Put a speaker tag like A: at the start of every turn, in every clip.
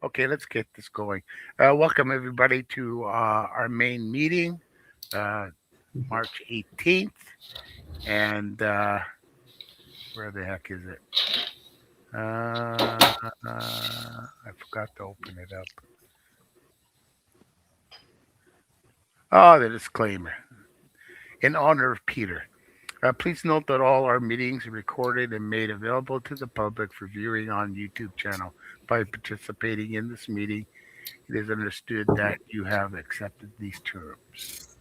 A: Okay, let's get this going. Welcome everybody to our main meeting, uh, March 18th. And where the heck is it? I forgot to open it up. Oh, the disclaimer. In honor of Peter. Please note that all our meetings are recorded and made available to the public for viewing on YouTube channel. By participating in this meeting, it is understood that you have accepted these terms.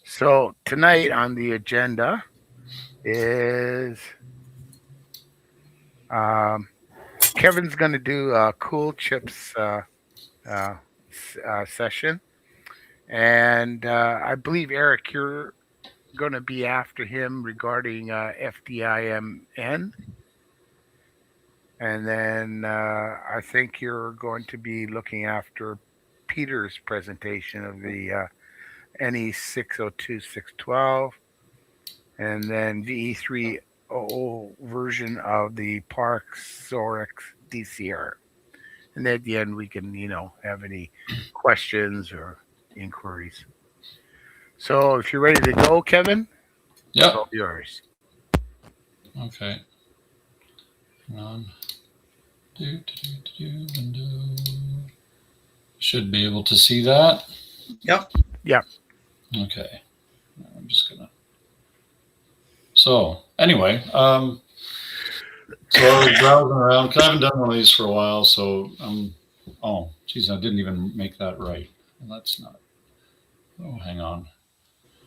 A: So tonight on the agenda is um, Kevin's going to do a cool chips uh, session, and I believe Eric, you're going to be after him regarding FDIMn, and then I think you're going to be looking after Peter's presentation of the NE 602612, and then VE300 version of the Parks SOAREX DCR. And at the end, we can, have any questions or inquiries. So if you're ready to go, Kevin,
B: Yep.
A: it's all yours.
B: Okay. Hang on. Window. Should be able to see that.
C: Yep.
A: Yep.
B: Okay. I'm just gonna. So anyway, so I was browsing around because I haven't done one of these for a while. So oh, geez, I didn't even make that right. Well, that's not. Oh, hang on.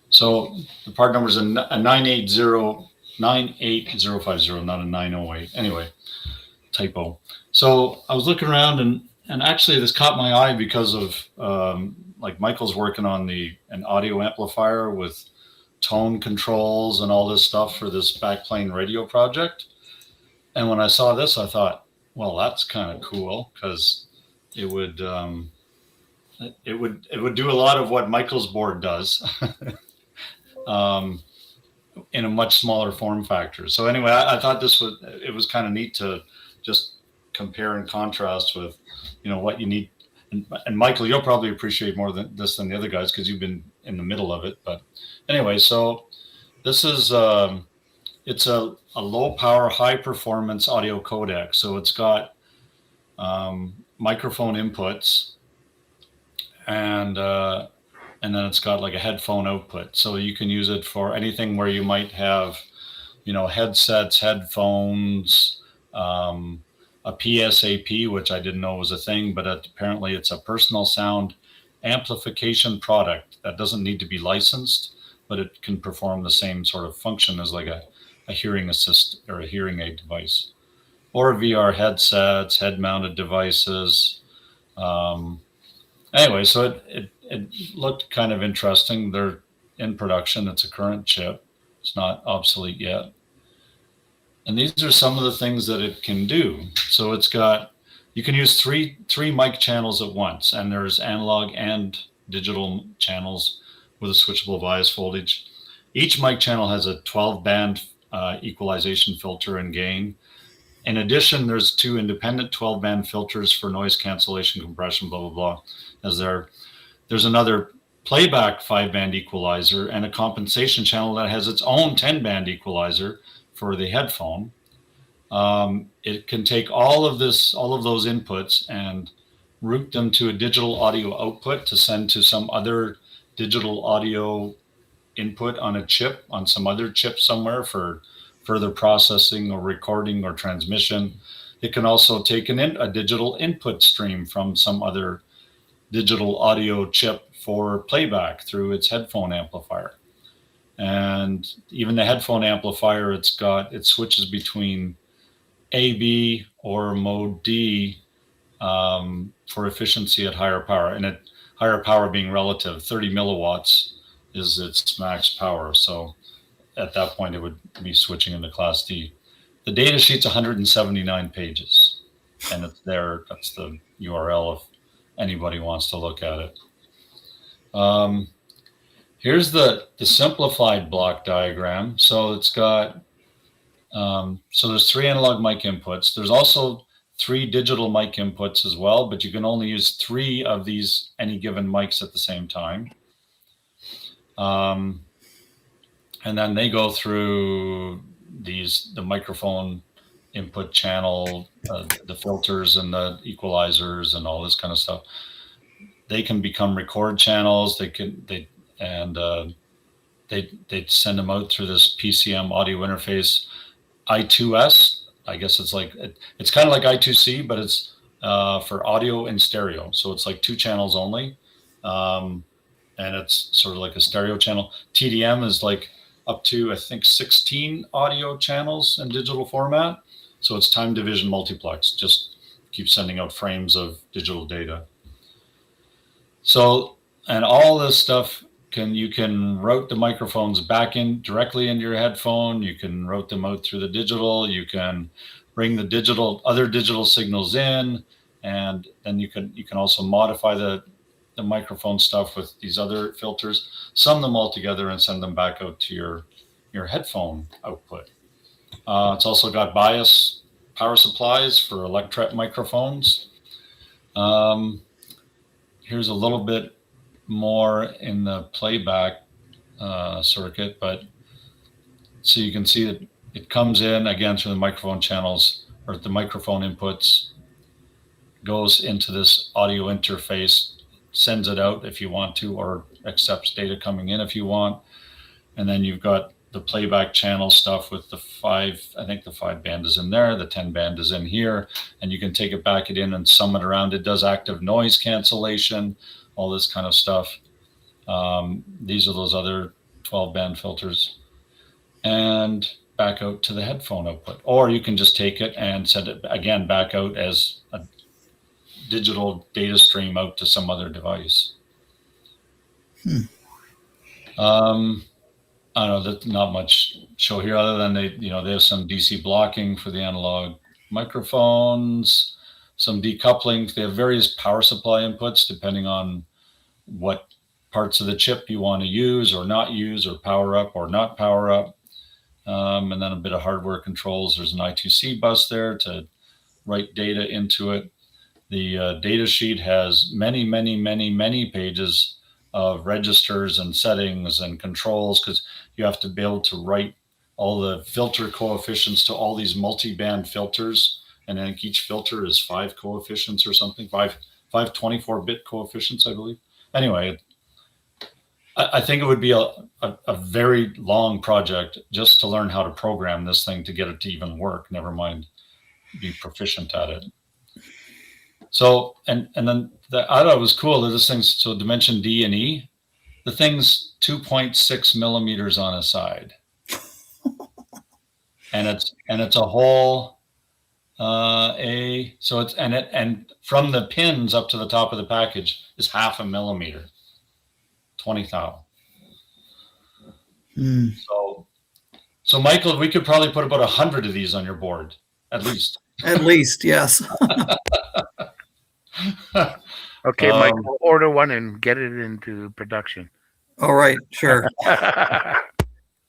B: So the part number is a 98050, not a 908. Anyway, typo. So I was looking around and actually this caught my eye because of like Michael's working on an audio amplifier with tone controls and all this stuff for this backplane radio project. And when I saw this, I thought, well, that's kind of cool because it would do a lot of what Michael's board does. In a much smaller form factor. So anyway, I thought it was kind of neat to just compare and contrast with, what you need. And Michael, you'll probably appreciate more than the other guys because you've been in the middle of it. But anyway, so this is it's a low power, high performance audio codec. So it's got microphone inputs and then it's got like a headphone output. So you can use it for anything where you might have, headsets, headphones, a PSAP, which I didn't know was a thing, but apparently it's a personal sound amplification product that doesn't need to be licensed, but it can perform the same sort of function as like a hearing assist or a hearing aid device, or VR headsets, head mounted devices. Anyway, so it looked kind of interesting. They're in production. It's a current chip. It's not obsolete yet. And these are some of the things that it can do. So you can use three mic channels at once, and there's analog and digital channels with a switchable bias voltage. Each mic channel has a 12-band equalization filter and gain. In addition, there's 2 independent 12-band filters for noise cancellation, compression, blah, blah, blah. There's another playback 5-band equalizer and a compensation channel that has its own 10-band equalizer for the headphone. It can take all of those inputs and route them to a digital audio output to send to some other digital audio input on a chip, on some other chip somewhere for further processing or recording or transmission. It can also take a digital input stream from some other digital audio chip for playback through its headphone amplifier. And even the headphone amplifier, it switches between AB or mode D for efficiency at higher power. And higher power being relative, 30 milliwatts is its max power. So at that point, it would be switching into class D. The data sheet's 179 pages, and it's there. That's the URL if anybody wants to look at it. Here's the simplified block diagram. So it's got, so there's 3 analog mic inputs. There's also 3 digital mic inputs as well, but you can only use 3 of these any given mics at the same time. And then they go through the microphone input channel, the filters and the equalizers and all this kind of stuff. They can become record channels. They send them out through this PCM audio interface I2S. I guess it's kind of like I2C, but it's for audio and stereo. So it's like 2 channels only. And it's sort of like a stereo channel. TDM is like up to, I think, 16 audio channels in digital format. So it's time division multiplex, just keep sending out frames of digital data. So, and all this stuff, you can route the microphones back in directly into your headphone. You can route them out through the digital. You can bring the other digital signals in, and then you can also modify the microphone stuff with these other filters, sum them all together and send them back out to your headphone output. It's also got bias power supplies for electret microphones. Here's a little bit more in the playback circuit, but so you can see that it comes in again through the microphone channels, or the microphone inputs, goes into this audio interface, sends it out if you want to, or accepts data coming in if you want. And then you've got the playback channel stuff with the 5, I think the 5 band is in there, the 10 band is in here, and you can take it back in and sum it around. It does active noise cancellation, all this kind of stuff. These are those other 12 band filters, and back out to the headphone output. Or you can just take it and send it again back out as a digital data stream out to some other device. I don't know, there's not much show here other than they have some DC blocking for the analog microphones, some decoupling. They have various power supply inputs depending on what parts of the chip you want to use or not use, or power up or not power up. And then a bit of hardware controls. There's an I2C bus there to write data into it. The data sheet has many, many, many, many pages of registers and settings and controls, because you have to be able to write all the filter coefficients to all these multi-band filters. And then each filter is 5 coefficients or something, 5 24-bit coefficients, I believe. Anyway, I think it would be a very long project just to learn how to program this thing to get it to even work, never mind be proficient at it. So, and then I thought it was cool that this thing's, so dimension D and E, the thing's 2.6 millimeters on a side. and it's a whole so it's, and from the pins up to the top of the package is 0.5 millimeter, 20 thou. So Michael, we could probably put about 100 of these on your board, at least.
C: At least, yes.
A: Okay, Michael, order one and get it into production.
C: All right, sure.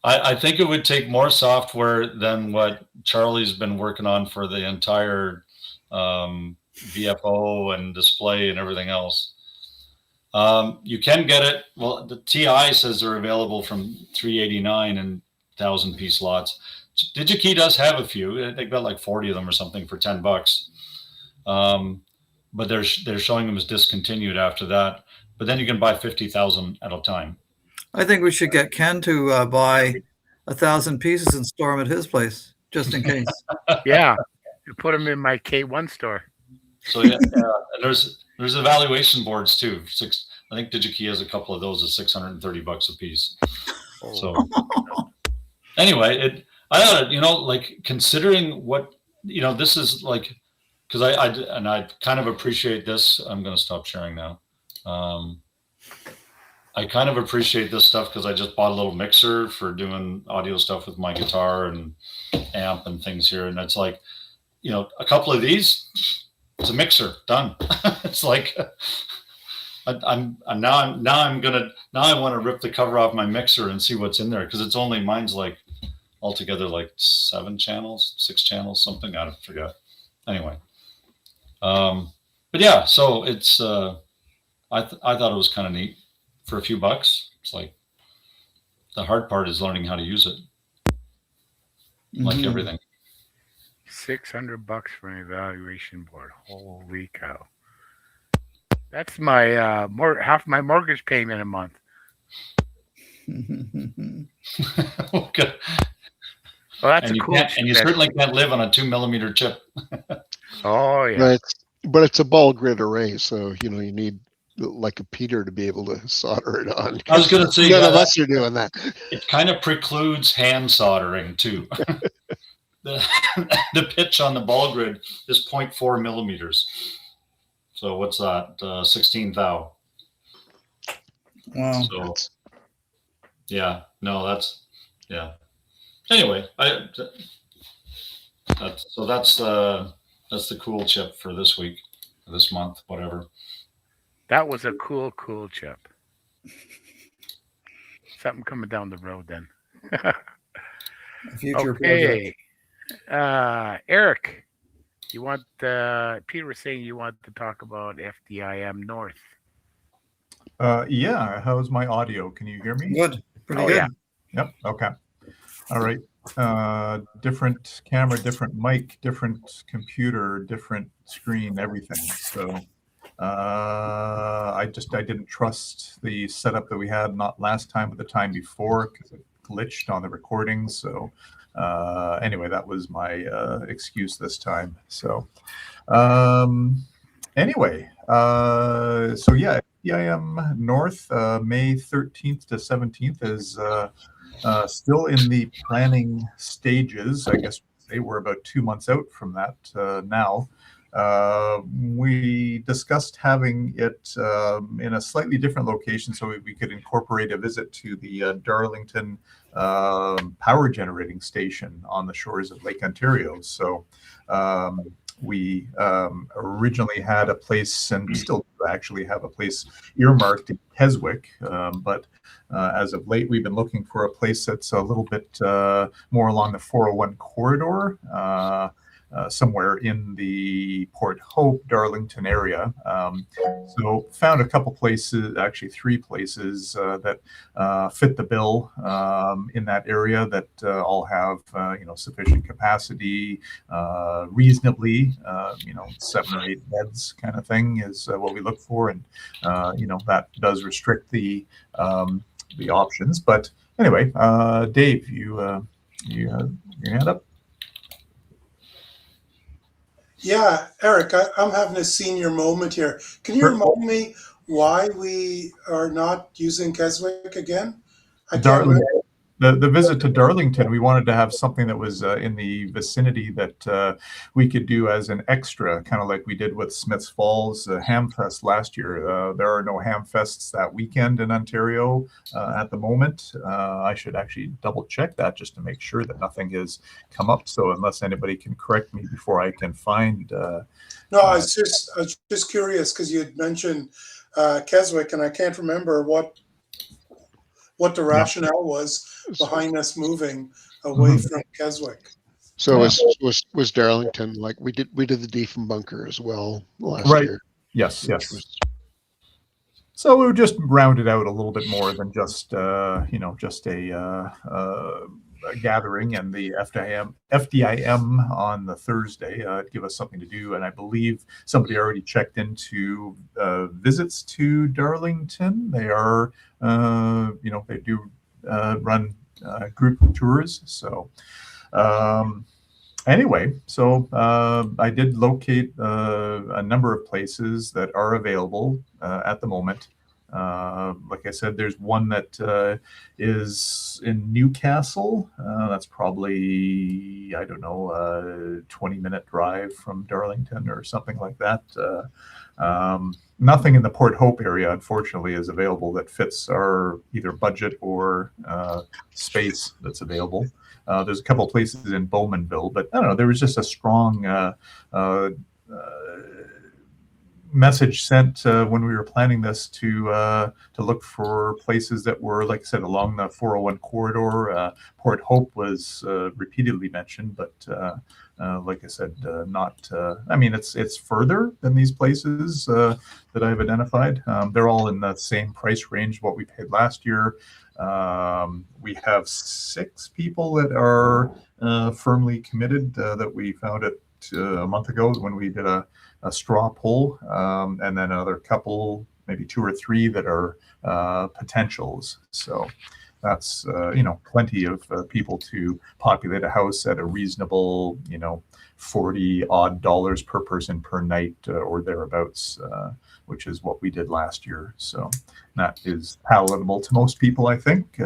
B: I think it would take more software than what Charlie's been working on for the entire VFO and display and everything else. You can get it. Well, the TI says they're available from $389 and 1,000-piece lots. DigiKey does have a few. They've got like 40 of them or something for $10. But they're showing them as discontinued after that. But then you can buy 50,000 at a time.
C: I think we should get Ken to buy 1,000 pieces and store them at his place, just in case.
A: Yeah, you put them in my K1 store.
B: So yeah, there's evaluation boards too. I think DigiKey has a couple of those at $630 a piece.
A: Oh.
B: So anyway, I thought, like, considering what, this is like, because I kind of appreciate this. I'm going to stop sharing now. I kind of appreciate this stuff because I just bought a little mixer for doing audio stuff with my guitar and amp and things here. And it's like, a couple of these, it's a mixer, done. It's like, I want to rip the cover off my mixer and see what's in there, because mine's like altogether like 7 channels, 6 channels, something, I forget. Anyway, But yeah, so it's I thought it was kind of neat for a few bucks. It's like the hard part is learning how to use it, like everything.
A: $600 for an evaluation board. Holy cow! That's my half my mortgage payment a month.
B: Okay.
A: Well, that's
B: And
A: a
B: you
A: cool
B: can't,
A: chip.
B: and you certainly can't live on a 2mm chip.
A: Oh yeah.
D: Right. But it's a ball grid array, so you need like a Peter to be able to solder it on.
B: I was going to say,
D: None
B: yeah,
D: of us are doing that.
B: it kind of precludes hand soldering too. The pitch on the ball grid is 0.4 millimeters. So what's that? 16 thou.
C: Wow.
B: So yeah, no, yeah. Anyway, that's the cool chip for this week, this month, whatever.
A: That was a cool chip. Something coming down the road then.
C: Future
A: Okay.
C: project.
A: Eric, you want Peter was saying you want to talk about FDIMn North.
E: Yeah, how's my audio? Can you hear me?
C: Good. Pretty
A: Oh,
C: good.
A: yeah.
E: Yep. Okay. All right. Different camera, different mic, different computer, different screen, everything. So I didn't trust the setup that we had, not last time, but the time before, because it glitched on the recording. So anyway, that was my excuse this time. So anyway, so yeah, FDIMn North, May 13th to 17th is still in the planning stages. I guess they were about 2 months out from that now. We discussed having it in a slightly different location so we could incorporate a visit to the Darlington power generating station on the shores of Lake Ontario. So we originally had a place, and still actually have a place earmarked in Keswick, but as of late, we've been looking for a place that's a little bit more along the 401 corridor, somewhere in the Port Hope, Darlington area. So found a couple places, actually 3 places that fit the bill in that area that all have sufficient capacity, reasonably, 7 or 8 beds kind of thing is what we look for, and that does restrict the options. But anyway, Dave, you have your hand up.
F: Yeah, Eric, I'm having a senior moment here. Can you remind me why we are not using Keswick again? I can't remember.
E: The visit to Darlington, we wanted to have something that was in the vicinity that we could do as an extra, kind of like we did with Smiths Falls Hamfest last year. There are no Hamfests that weekend in Ontario at the moment. I should actually double check that just to make sure that nothing has come up. So unless anybody can correct me before I can find.
F: No, I was just curious because you had mentioned Keswick, and I can't remember what the rationale was behind us moving away from Keswick.
D: So was Darlington, like we did the Diefenbunker as well last year.
E: Yes. So we would just round it out a little bit more than just just a gathering, and the FDIMn on the Thursday give us something to do. And I believe somebody already checked into visits to Darlington. They are they do run group tours. So anyway, so I did locate a number of places that are available at the moment. Like I said, there's one that is in Newcastle. That's probably, I don't know, a 20-minute drive from Darlington or something like that. Nothing in the Port Hope area, unfortunately, is available that fits our either budget or space that's available. There's a couple of places in Bowmanville, but I don't know, there was just a strong message sent when we were planning this to look for places that were, like I said, along the 401 corridor. Port Hope was repeatedly mentioned, but like I said, not. I mean, it's further than these places that I've identified. They're all in the same price range what we paid last year. We have 6 people that are firmly committed that we found it a month ago when we did a straw poll, and then another couple, maybe 2 or 3 that are potentials. So that's plenty of people to populate a house at a reasonable $40 odd per person per night or thereabouts, which is what we did last year. So that is palatable to most people, I think,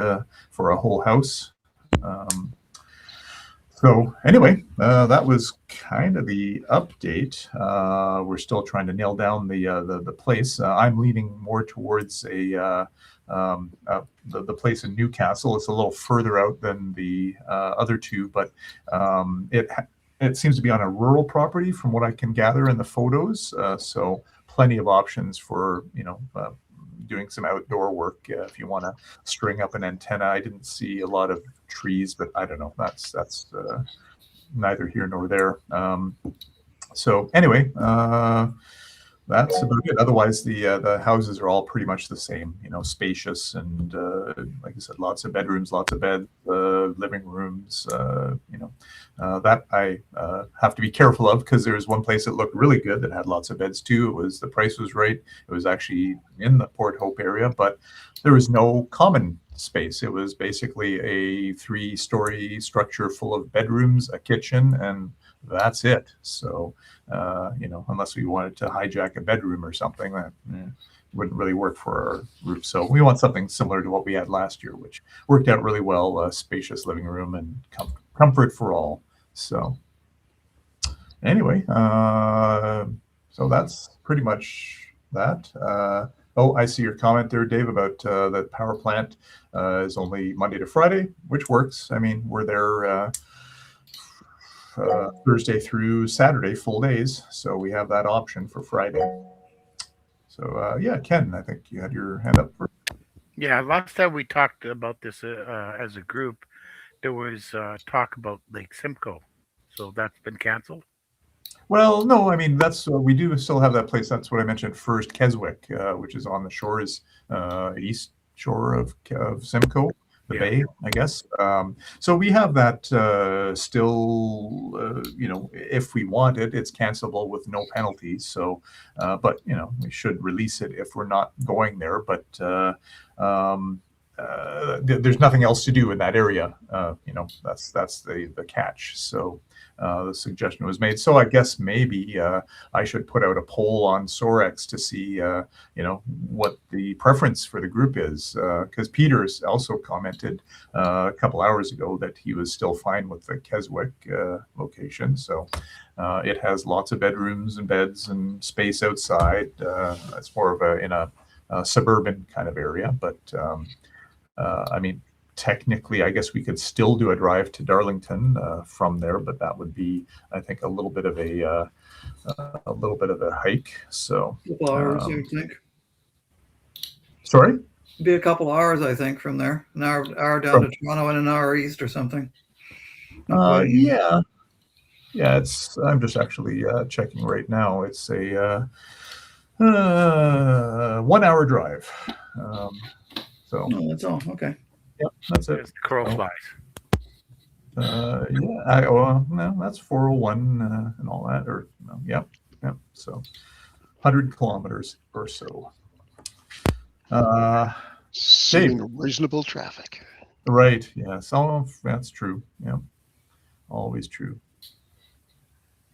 E: for a whole house. So anyway, that was kind of the update. We're still trying to nail down the place. I'm leaning more towards the place in Newcastle. It's a little further out than the other 2, but it seems to be on a rural property from what I can gather in the photos. So plenty of options for doing some outdoor work if you want to string up an antenna. I didn't see a lot of trees, but I don't know. That's neither here nor there. So anyway, that's about it. Otherwise, the houses are all pretty much the same. Spacious and like I said, lots of bedrooms, lots of beds, living rooms. That I have to be careful of because there was one place that looked really good that had lots of beds too. The price was right. It was actually in the Port Hope area, but there was no common space. It was basically a 3-story structure full of bedrooms, a kitchen, and that's it. So, unless we wanted to hijack a bedroom or something, that wouldn't really work for our roof. So we want something similar to what we had last year, which worked out really well. A spacious living room and comfort for all. So anyway, so that's pretty much that. Oh, I see your comment there, Dave, about that power plant is only Monday to Friday, which works. I mean, we're there Thursday through Saturday, full days. So we have that option for Friday. So yeah, Ken, I think you had your hand up.
A: Yeah, last time we talked about this as a group, there was talk about Lake Simcoe. So that's been canceled?
E: Well, no, I mean, that's we do still have that place. That's what I mentioned first, Keswick, which is on the shores, east shore of Simcoe, the bay, I guess. So we have that still, if we want it, it's cancelable with no penalties. So, but, we should release it if we're not going there. But there's nothing else to do in that area. That's the catch. So the suggestion was made. So I guess maybe I should put out a poll on SOAREX to see what the preference for the group is. Because Peters also commented a couple hours ago that he was still fine with the Keswick location. So it has lots of bedrooms and beds and space outside. It's more of in a suburban kind of area, but I mean, technically, I guess we could still do a drive to Darlington from there, but that would be, I think, a little bit of a hike. So,
C: a couple hours, I think.
E: Sorry,
C: Be a couple hours, I think, from there. An hour down to Toronto and an hour east or something.
E: Yeah. It's. I'm just actually checking right now. It's a 1 hour drive. So
C: that's all. Okay.
E: Yep, that's it.
A: As the crow flies.
E: No, that's 401 and all that, or no, yep. So 100 kilometers or so.
D: Seeing reasonable traffic.
E: Right. Yeah. So that's true. Yeah. Always true.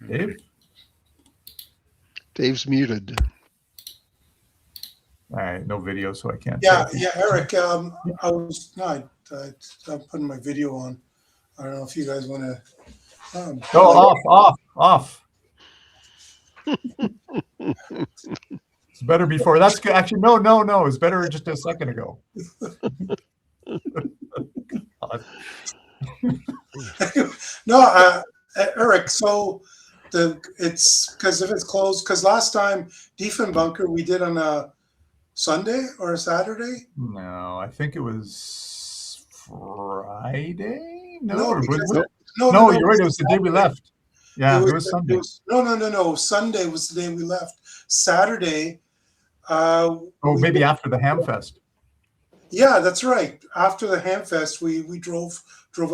E: Dave?
D: Dave's muted.
E: All right, no video, so I can't.
F: Yeah, Eric. I'm putting my video on. I don't know if you guys want to.
E: Off. It's better before. That's good. Actually, no. It's better just a second ago.
F: No, Eric. So it's because if it's closed, because last time Diefenbunker we did on a Sunday or a Saturday.
E: No, I think it was Friday. No,
F: No,
E: or was
F: because
E: it?
F: no,
E: No,
F: no,
E: you're right. It was the day we left. Yeah, it was Sunday.
F: No. Sunday was the day we left. Saturday.
E: Oh, maybe after the Hamfest.
F: Yeah, that's right. After the Hamfest, we drove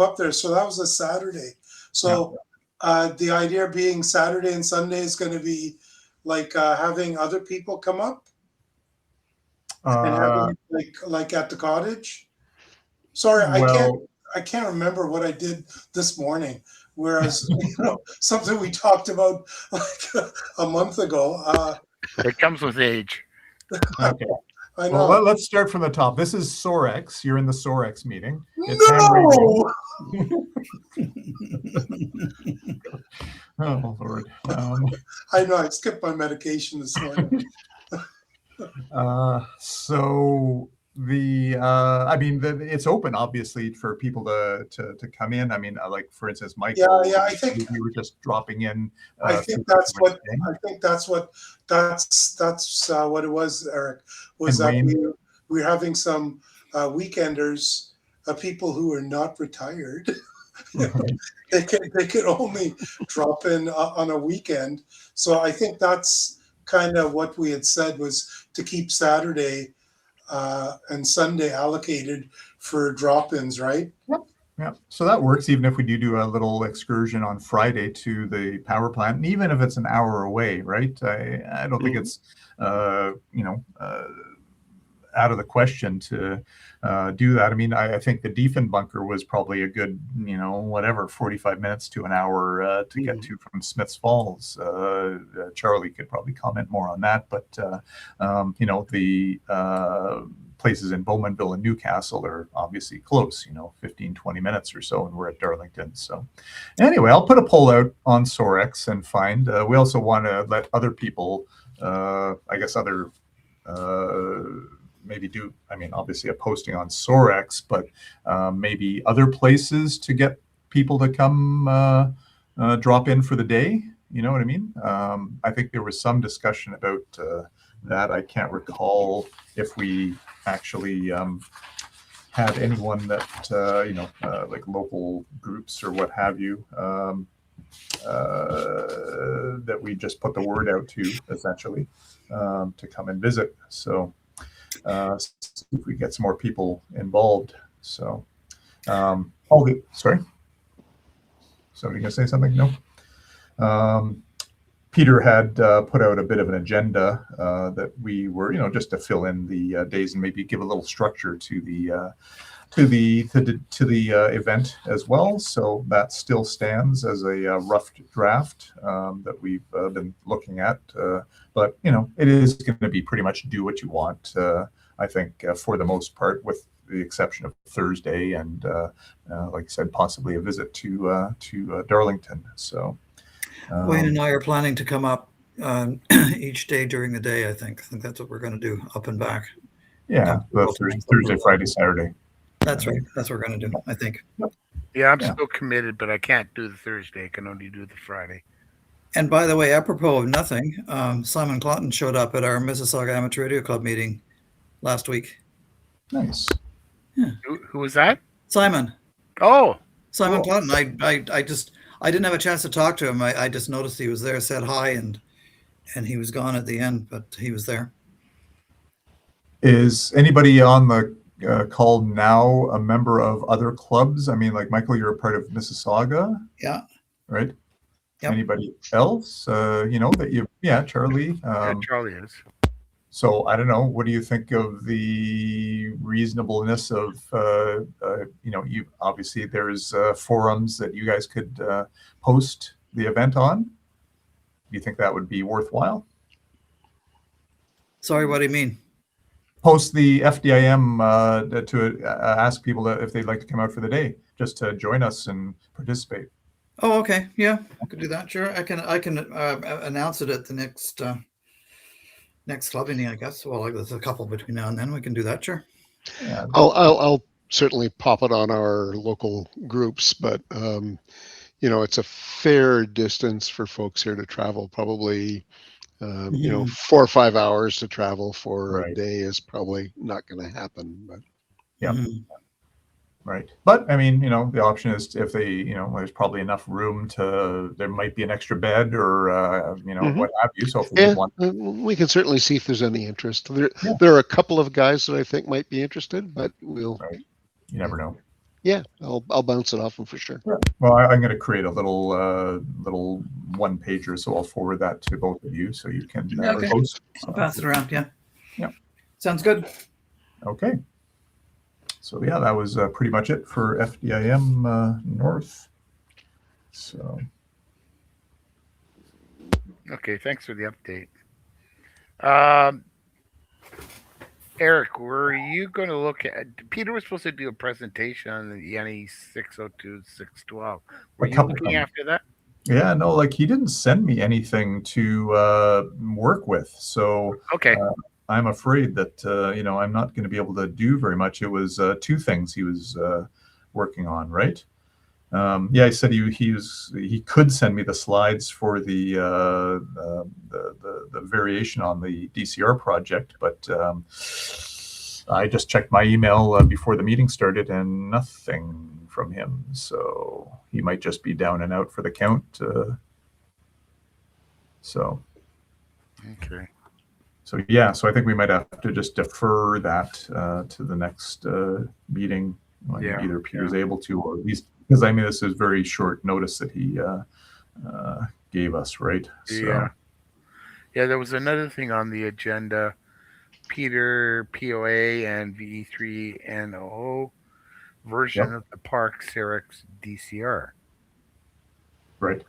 F: up there. So that was a Saturday. So the idea being Saturday and Sunday is going to be like having other people come up and having it like at the cottage. Sorry, I can't remember what I did this morning. Whereas something we talked about like a month ago.
A: It comes with age.
E: Okay.
F: I know.
E: Well, let's start from the top. This is SOAREX. You're in the SOAREX meeting. It's
F: No!
E: Oh, Lord.
F: I know. I skipped my medication this morning.
E: So I mean, it's open obviously for people to come in. I mean, like for instance, Michael.
F: Yeah. I think
E: we were just dropping in.
F: I think that's what it was, Eric. Was
E: And
F: that
E: Wayne?
F: we're having some weekenders, people who are not retired. They can only drop in on a weekend. So I think that's kind of what we had said, was to keep Saturday and Sunday allocated for drop-ins, right?
E: Yeah, so that works even if we do a little excursion on Friday to the power plant, and even if it's an hour away, right? I don't think it's out of the question to do that. I mean, I think the Diefenbunker was probably a good, 45 minutes to an hour to get to from Smiths Falls. Charlie could probably comment more on that, but the places in Bowmanville and Newcastle are obviously close, 15, 20 minutes or so, and we're at Darlington. So anyway, I'll put a poll out on SOAREX and find. We also want to let other people, maybe do, obviously a posting on SOAREX, but maybe other places to get people to come drop in for the day. You know what I mean? I think there was some discussion about that. I can't recall if we actually had anyone that, like local groups or what have you, that we just put the word out to, essentially, to come and visit. So if we get some more people involved. So, sorry. Somebody gonna say something? No. Peter had put out a bit of an agenda that we were, just to fill in the days and maybe give a little structure to the event as well. So that still stands as a rough draft that we've been looking at. But it is going to be pretty much do what you want. I think for the most part, with the exception of Thursday and, like I said, possibly a visit to Darlington. So.
C: Wayne and I are planning to come up each day during the day. I think that's what we're going to do, up and back.
E: Yeah, Thursday, Friday, Saturday.
C: That's right. That's what we're going to do, I think.
A: Yeah, I'm still committed, but I can't do the Thursday. I can only do the Friday.
C: And by the way, apropos of nothing, Simon Clotton showed up at our Mississauga Amateur Radio Club meeting last week.
E: Nice.
C: Yeah.
A: Who was that?
C: Simon.
A: Oh,
C: Simon
A: cool.
C: Clotton. I didn't have a chance to talk to him. I just noticed he was there, said hi, and he was gone at the end, but he was there.
E: Is anybody on the call now a member of other clubs? I mean, like Michael, you're a part of Mississauga.
C: Yeah.
E: Right.
C: Yep.
E: Anybody else? That you? Yeah, Charlie.
A: Yeah, Charlie is.
E: So I don't know. What do you think of the reasonableness of, you obviously there's forums that you guys could post the event on. Do you think that would be worthwhile?
C: Sorry, what do you mean?
E: Post the FDIMn to ask people if they'd like to come out for the day, just to join us and participate.
C: Oh, okay. Yeah, I could do that. Sure. I can announce it at the next club meeting, I guess. Well, there's a couple between now and then. We can do that. Sure.
E: Yeah.
D: I'll certainly pop it on our local groups, but it's a fair distance for folks here to travel. Probably,
C: Mhm.
D: 4 or 5 hours to travel for a
E: Right.
D: day is probably not going to happen. But
E: Yeah.
C: Mhm.
E: Right. But I mean, the option is if they, there's probably enough room there might be an extra bed or,
D: Mhm.
E: what have you. So if we
D: yeah,
E: want,
D: we can certainly see if there's any interest.
E: Yeah.
D: There are a couple of guys that I think might be interested, but
E: right, you never know.
D: I'll bounce it off them for sure.
E: Well, I'm going to create a little one pager, so I'll forward that to both of you so you can
C: Okay.
E: post.
C: I'll pass it around. Yeah.
E: Yeah.
C: Sounds good.
E: Okay. So yeah, that was pretty much it for FDIMm North. So
A: Okay, thanks for the update. Um, Eric, were you going to look at? Peter was supposed to do a presentation on the NE 602 612. Were
E: A
A: you
E: couple
A: looking
E: of
A: after that?
E: yeah, no, like he didn't send me anything to work with, so
A: Okay.
E: I'm afraid that I'm not going to be able to do very much. It was two things he was working on, right? Yeah, he said he could send me the slides for the variation on the DCR project, but I just checked my email before the meeting started and nothing from him. So he might just be down and out for the count. So
A: Okay.
E: yeah, so I think we might have to just defer that to the next meeting when
A: Yeah,
E: either Peter's able to, or at least because I mean this is very short notice that he gave us, right?
A: Yeah. Yeah, there was another thing on the agenda. Peter POA and VE3NO version
E: Yep.
A: of the Park SOAREX DCR.
E: Right.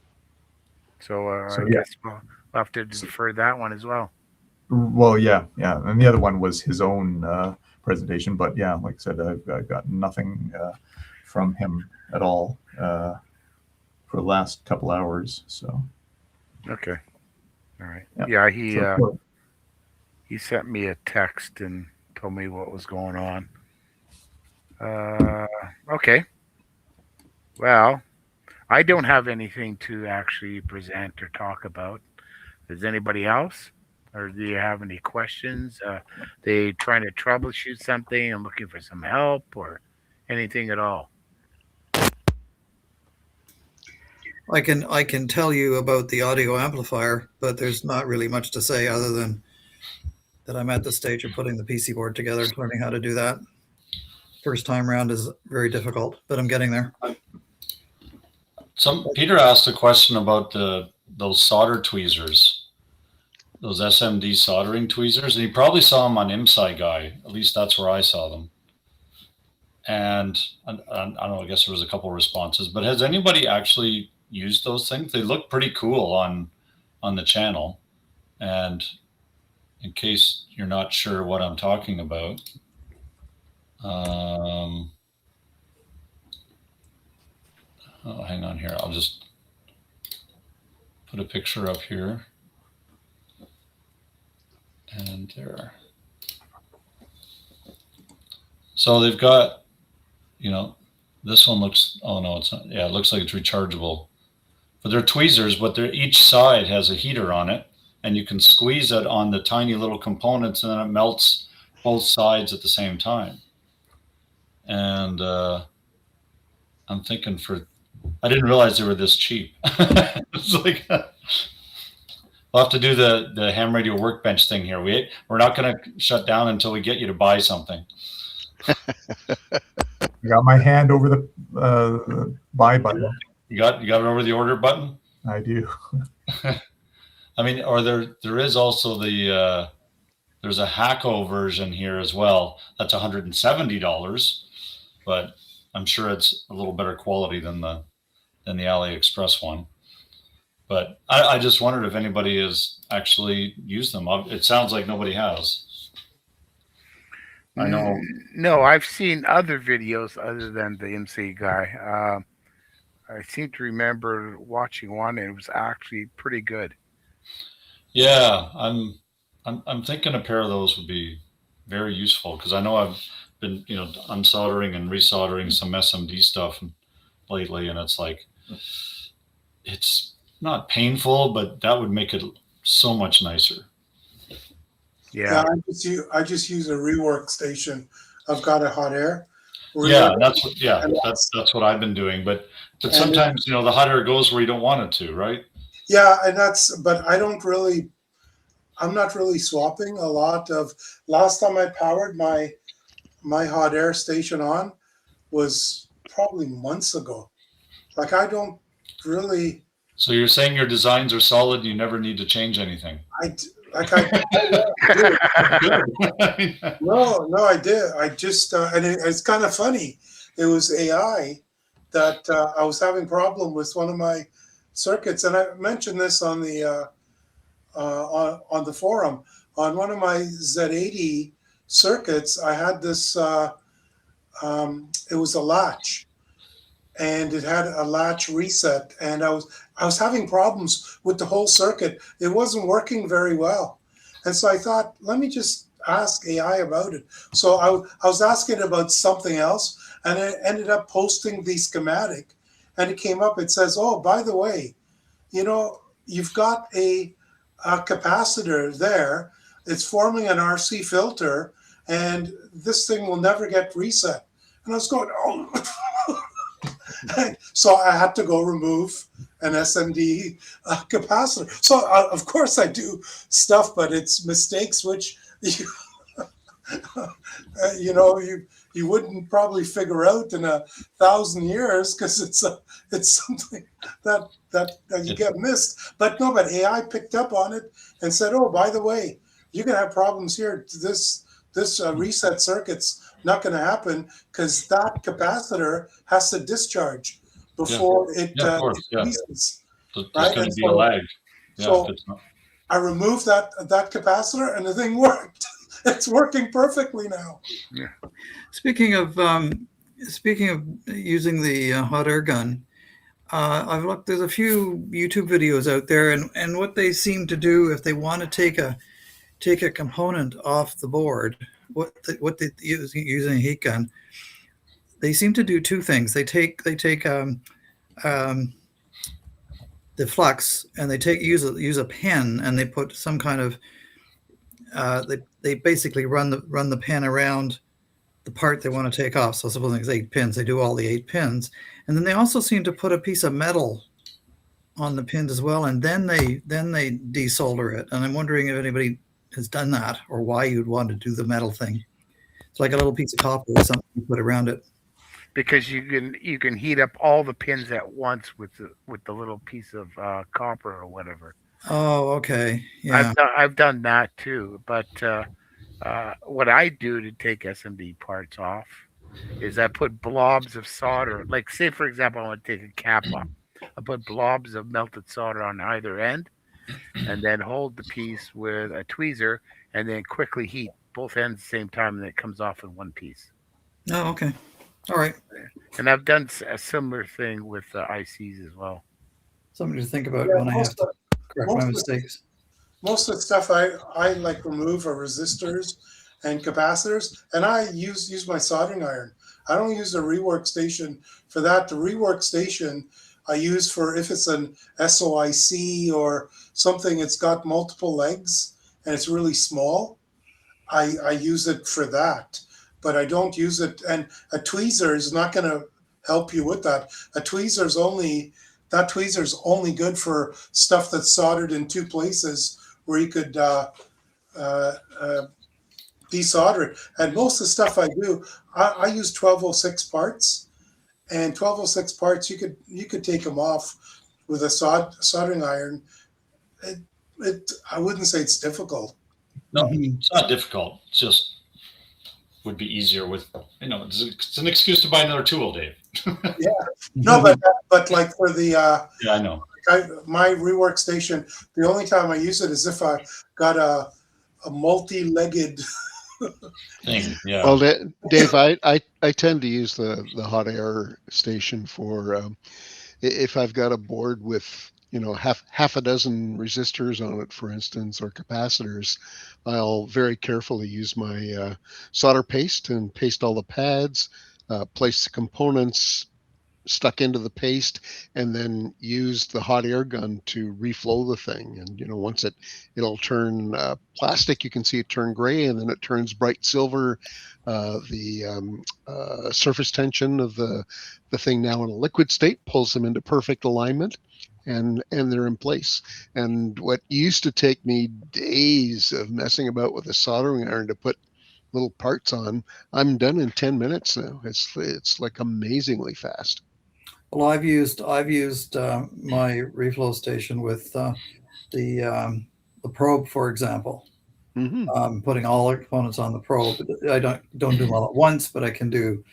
A: So
E: So,
A: I
E: yeah.
A: guess we'll have to defer that one as well.
E: Well, yeah, and the other one was his own presentation, but yeah, like I said, I've got nothing from him at all for the last couple hours. So
A: Okay. All right.
E: Yeah.
A: Yeah,
E: so,
A: he sent me a text and told me what was going on. Okay. Well, I don't have anything to actually present or talk about. Does anybody else? Or do you have any questions? They trying to troubleshoot something and looking for some help or anything at all?
C: I can tell you about the audio amplifier, but there's not really much to say other than that I'm at the stage of putting the PC board together, learning how to do that. First time round is very difficult, but I'm getting there.
B: Peter asked a question about those solder tweezers, those SMD soldering tweezers, and he probably saw them on IMSI Guy. At least that's where I saw them. And I don't know, I guess there was a couple of responses, but has anybody actually used those things? They look pretty cool on the channel. And in case you're not sure what I'm talking about, oh, hang on here. I'll just put a picture up here. And there. So they've got, this one looks, oh no, it's not. Yeah, it looks like it's rechargeable. But they're tweezers, but each side has a heater on it, and you can squeeze it on the tiny little components, and then it melts both sides at the same time. And I'm thinking I didn't realize they were this cheap. It's like, we'll have to do the ham radio workbench thing here. We're not going to shut down until we get you to buy something.
E: I got my hand over the buy button.
B: You got it over the order button?
E: I do.
B: I mean, or there is also there's a Hacko version here as well. That's $170, but I'm sure it's a little better quality than the AliExpress one. But I just wondered if anybody has actually used them. It sounds like nobody has. I know.
A: No, I've seen other videos other than the MC guy. I seem to remember watching one, and it was actually pretty good.
B: Yeah, I'm thinking a pair of those would be very useful because I know I've been unsoldering and resoldering some SMD stuff lately, and it's like it's not painful, but that would make it so much nicer.
A: Yeah.
F: I just use a rework station. I've got a hot air.
B: Yeah,
F: And
B: that's what I've been doing. But
F: and
B: sometimes, the hot air goes where you don't want it to, right?
F: yeah, and but I'm not really swapping a lot of. Last time I powered my hot air station on was probably months ago. Like I don't really.
B: So you're saying your designs are solid and you never need to change anything.
F: Did.
B: Good.
F: No, I did. I just and it's kind of funny. It was AI that I was having problem with one of my circuits, and I mentioned this on the on the forum. On one of my Z80 circuits, I had this. It was a latch, and it had a latch reset, and I was having problems with the whole circuit. It wasn't working very well, and so I thought, let me just ask AI about it. So I was asking about something else, and I ended up posting the schematic, and it came up. It says, "Oh, by the way, you've got a capacitor there. It's forming an RC filter, and this thing will never get reset." And I was going, "Oh." So I had to go remove an SMD capacitor. So of course I do stuff, but it's mistakes which you wouldn't probably figure out in 1,000 years, because it's something that you get missed. But AI picked up on it and said, "Oh, by the way, you're gonna have problems here. This reset circuit's not going to happen because that capacitor has to discharge before it releases."
B: There's
F: Right?
B: going to be a lag. Yeah,
F: so I removed that capacitor, and the thing worked. It's working perfectly now.
A: Yeah.
C: Speaking of using the hot air gun, I've looked. There's a few YouTube videos out there, and what they seem to do, if they want to take a component off the board, what they using a heat gun, they seem to do two things. They take the flux, and they use a pen, and they put some kind of they basically run the pen around the part they want to take off. So supposing it's 8 pins, they do all the 8 pins, and then they also seem to put a piece of metal on the pins as well, and then they desolder it. And I'm wondering if anybody has done that, or why you'd want to do the metal thing. It's like a little piece of copper or something you put around it.
A: Because you can heat up all the pins at once with the little piece of copper or whatever.
C: Oh, okay, yeah.
A: I've done that too. But what I do to take SMD parts off is I put blobs of solder. Like, say for example, I want to take a cap off. I put blobs of melted solder on either end, and then hold the piece with a tweezer, and then quickly heat both ends at the same time, and it comes off in one piece.
C: Oh, okay. All right.
A: And I've done a similar thing with ICs as well.
C: Something to think about when I have to correct my mistakes.
F: Most of the stuff I like remove are resistors and capacitors, and I use my soldering iron. I don't use a rework station for that. The rework station I use for if it's an SOIC or something, it's got multiple legs and it's really small. I use it for that, but I don't use it. And a tweezer is not going to help you with that. Tweezer's only good for stuff that's soldered in two places where you could desolder it. And most of the stuff I do, I use 1206 parts, and 1206 parts you could take them off with a soldering iron. I wouldn't say it's difficult.
B: No, it's not difficult. It's just would be easier with, it's an excuse to buy another tool, Dave.
F: Yeah. No, but like for the
B: yeah, I know.
F: My rework station, the only time I use it is if I got a multi-legged
B: thing. Yeah.
D: Well, Dave, I tend to use the hot air station for if I've got a board with half a dozen resistors on it, for instance, or capacitors, I'll very carefully use my solder paste and paste all the pads, place the components stuck into the paste, and then used the hot air gun to reflow the thing. And once it'll turn plastic, you can see it turn gray, and then it turns bright silver. The surface tension of the thing now in a liquid state pulls them into perfect alignment, and they're in place. And what used to take me days of messing about with a soldering iron to put little parts on, I'm done in 10 minutes now. It's like amazingly fast.
C: Well, I've used my reflow station with the probe, for example. Putting all the components on the probe. I don't do them all at once, but I can do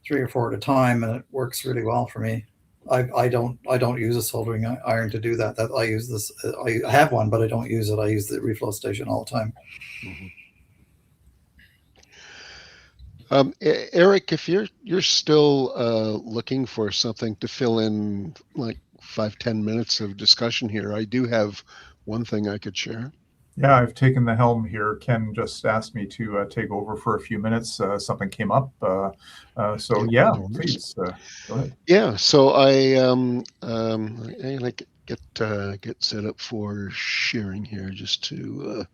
C: 3 or 4 at a time, and it works really well for me. I don't use a soldering iron to do that. I use this. I have one, but I don't use it. I use the reflow station all the time.
D: Eric, if you're still looking for something to fill in like 5-10 minutes of discussion here, I do have one thing I could share.
E: Yeah, I've taken the helm here. Ken just asked me to take over for a few minutes. Something came up. So yeah, please go ahead.
D: Yeah, so I like get set up for sharing here, just to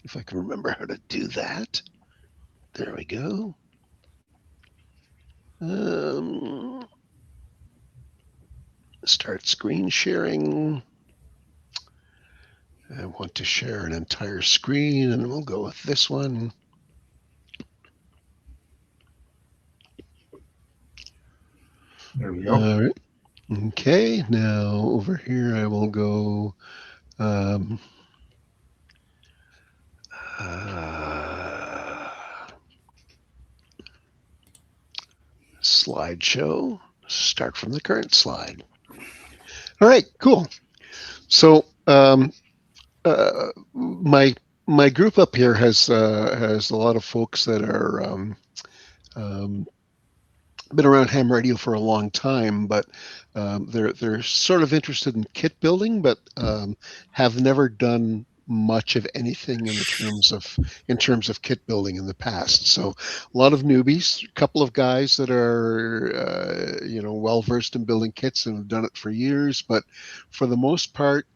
D: if I can remember how to do that. There we go. Start screen sharing. I want to share an entire screen, and we'll go with this one.
E: There we go.
D: All right. Okay, now over here I will go slideshow. Start from the current slide. All right, cool. So my group up here has a lot of folks that are been around ham radio for a long time, but they're sort of interested in kit building, but have never done much of anything in terms of kit building in the past. So a lot of newbies, a couple of guys that are well versed in building kits and have done it for years, but for the most part,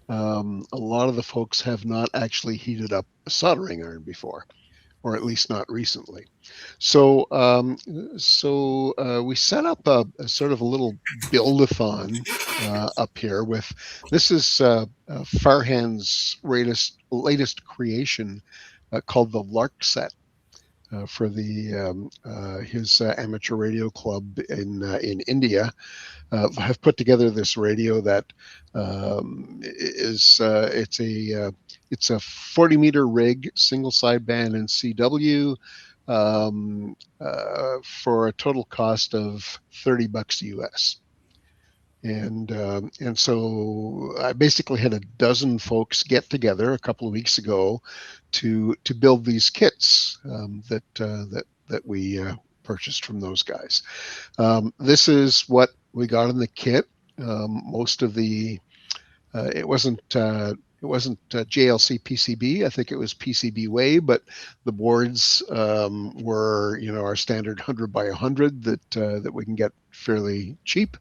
D: a lot of the folks have not actually heated up a soldering iron before, or at least not recently. So we set up a sort of a little buildathon up here with, this is Farhan's latest creation called the Lark Set for his amateur radio club in India. Have put together this radio that is it's a 40-meter rig, single sideband in CW, for a total cost of $30 US. And so I basically had a dozen folks get together a couple of weeks ago to build these kits that we purchased from those guys. This is what we got in the kit. Most of the it wasn't JLC PCB. I think it was PCB way, but the boards were our standard 100 by 100 that we can get fairly cheap.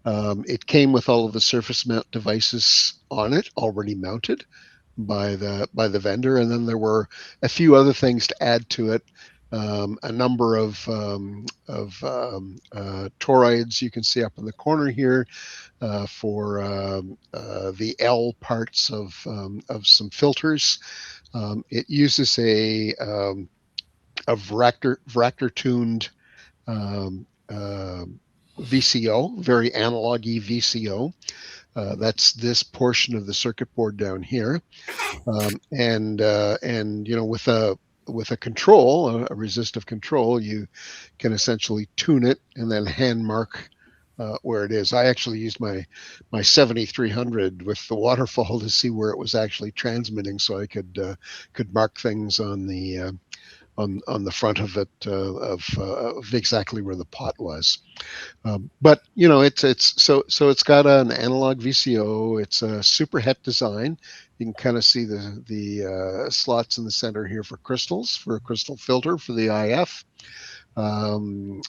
D: It came with all of the surface mount devices on it already mounted by the vendor, and then there were a few other things to add to it. A number of toroids you can see up in the corner here for the L parts of some filters. It uses a Vraktor tuned VCO, very analog-y VCO. That's this portion of the circuit board down here, and with a control, a resistive control, you can essentially tune it and then hand mark where it is. I actually used my 7300 with the waterfall to see where it was actually transmitting, so I could mark things on the front of it of exactly where the pot was. But it's got an analog VCO. It's a super het design. You can kind of see the slots in the center here for crystals, for a crystal filter for the IF. And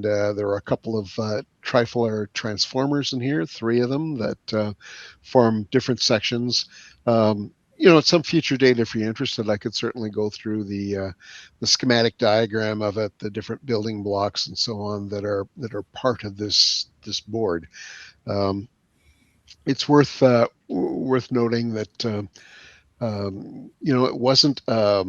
D: there are a couple of trifilar transformers in here, 3 of them that form different sections. At some future date, if you're interested, I could certainly go through the schematic diagram of it, the different building blocks and so on that are part of this board. It's worth noting that it wasn't a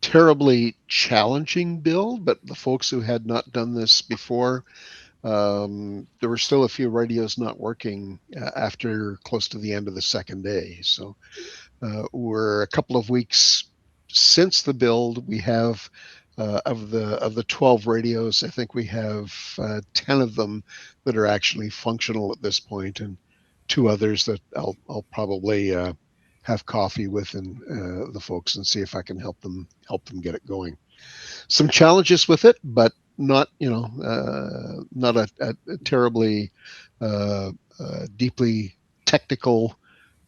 D: terribly challenging build, but the folks who had not done this before, there were still a few radios not working after close to the end of the second day. So we're a couple of weeks since the build. We have of the 12 radios, I think we have 10 of them that are actually functional at this point, and 2 others that I'll probably have coffee with and the folks and see if I can help them get it going. Some challenges with it, but not not a terribly deeply technical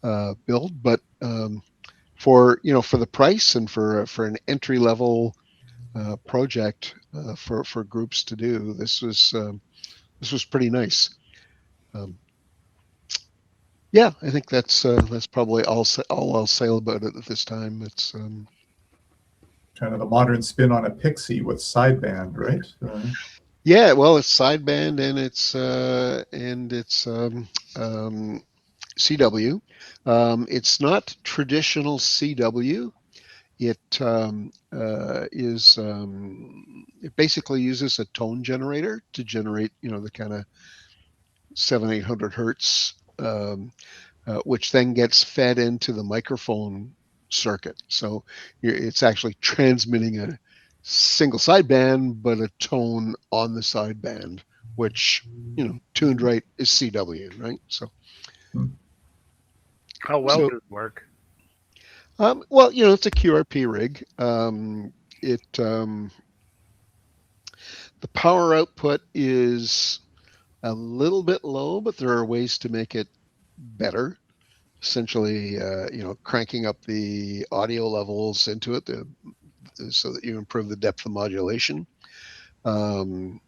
D: build, but for the price and for an entry level project for groups to do, this was pretty nice. Yeah, I think that's probably all I'll say about it at this time. It's
E: Kind of the modern spin on a Pixie with sideband, right?
D: yeah, well, it's sideband and it's CW. It's not traditional CW. It it basically uses a tone generator to generate the kind of 700-800 hertz, which then gets fed into the microphone circuit. So it's actually transmitting a single sideband, but a tone on the sideband, which tuned right is CW, right? So
A: How well does it work?
D: well, it's a QRP rig. The power output is a little bit low, but there are ways to make it better. Essentially, cranking up the audio levels into it so that you improve the depth of modulation. And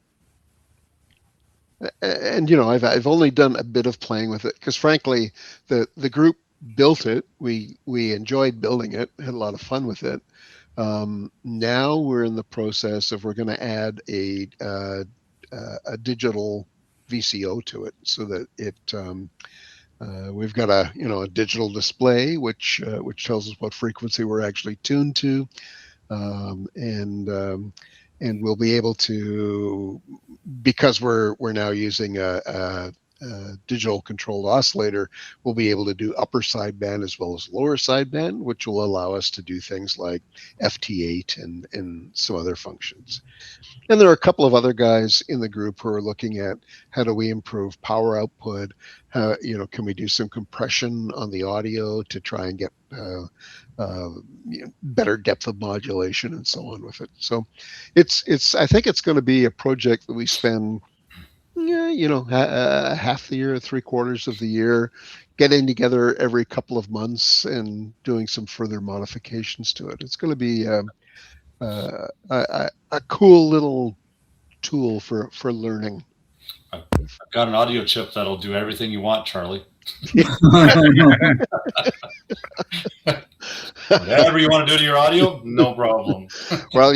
D: I've only done a bit of playing with it because, frankly, the group built it. We enjoyed building it, had a lot of fun with it. Now we're in the process of we're going to add a digital VCO to it so that it we've got a digital display which tells us what frequency we're actually tuned to, and we'll be able to, because we're now using a digital controlled oscillator, we'll be able to do upper sideband as well as lower sideband, which will allow us to do things like FT8 and some other functions. And there are a couple of other guys in the group who are looking at how do we improve power output. Can we do some compression on the audio to try and get better depth of modulation and so on with it. So I think it's going to be a project that we spend half the year, 3/4 of the year, getting together every couple of months and doing some further modifications to it. It's going to be a cool little tool for learning.
B: I've got an audio chip that'll do everything you want, Charlie. Whatever you want to do to your audio, no problem.
D: Well,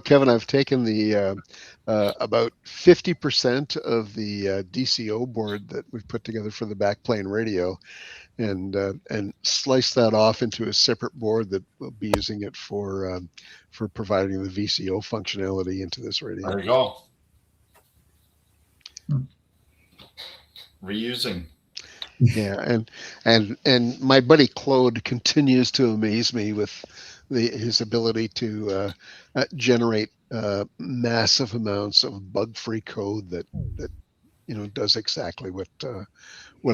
D: Kevin, I've taken the about 50% of the DCO board that we've put together for the backplane radio, and sliced that off into a separate board that will be using it for providing the VCO functionality into this radio.
B: There you go. Reusing.
D: Yeah, and my buddy Claude continues to amaze me with his ability to generate massive amounts of bug-free code that does exactly what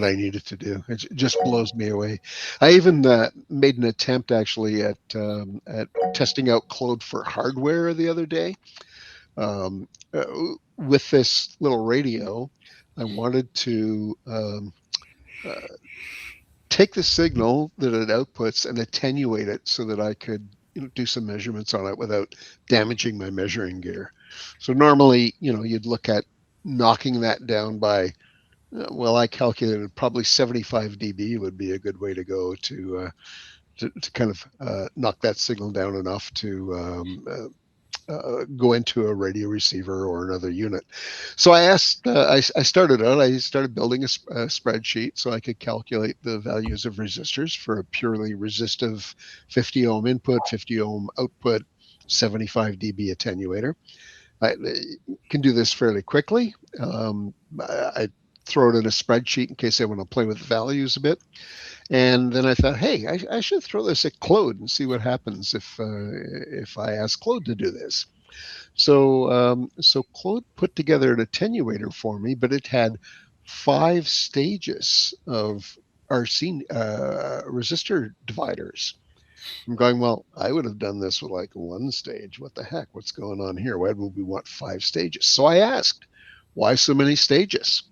D: I need it to do. It just blows me away. I even made an attempt actually at testing out Claude for hardware the other day. With this little radio, I wanted to take the signal that it outputs and attenuate it so that I could do some measurements on it without damaging my measuring gear. So normally, you'd look at knocking that down by, well, I calculated probably 75 dB would be a good way to go to kind of knock that signal down enough to go into a radio receiver or another unit. So I asked, I started building a spreadsheet so I could calculate the values of resistors for a purely resistive 50 ohm input, 50 ohm output, 75 dB attenuator. I can do this fairly quickly. I throw it in a spreadsheet in case I want to play with the values a bit. And then I thought, hey, I should throw this at Claude and see what happens if I ask Claude to do this. So Claude put together an attenuator for me, but it had 5 stages of RC resistor dividers. I'm going, well, I would have done this with like 1 stage. What the heck? What's going on here? Why would we want 5 stages? So I asked, why so many stages?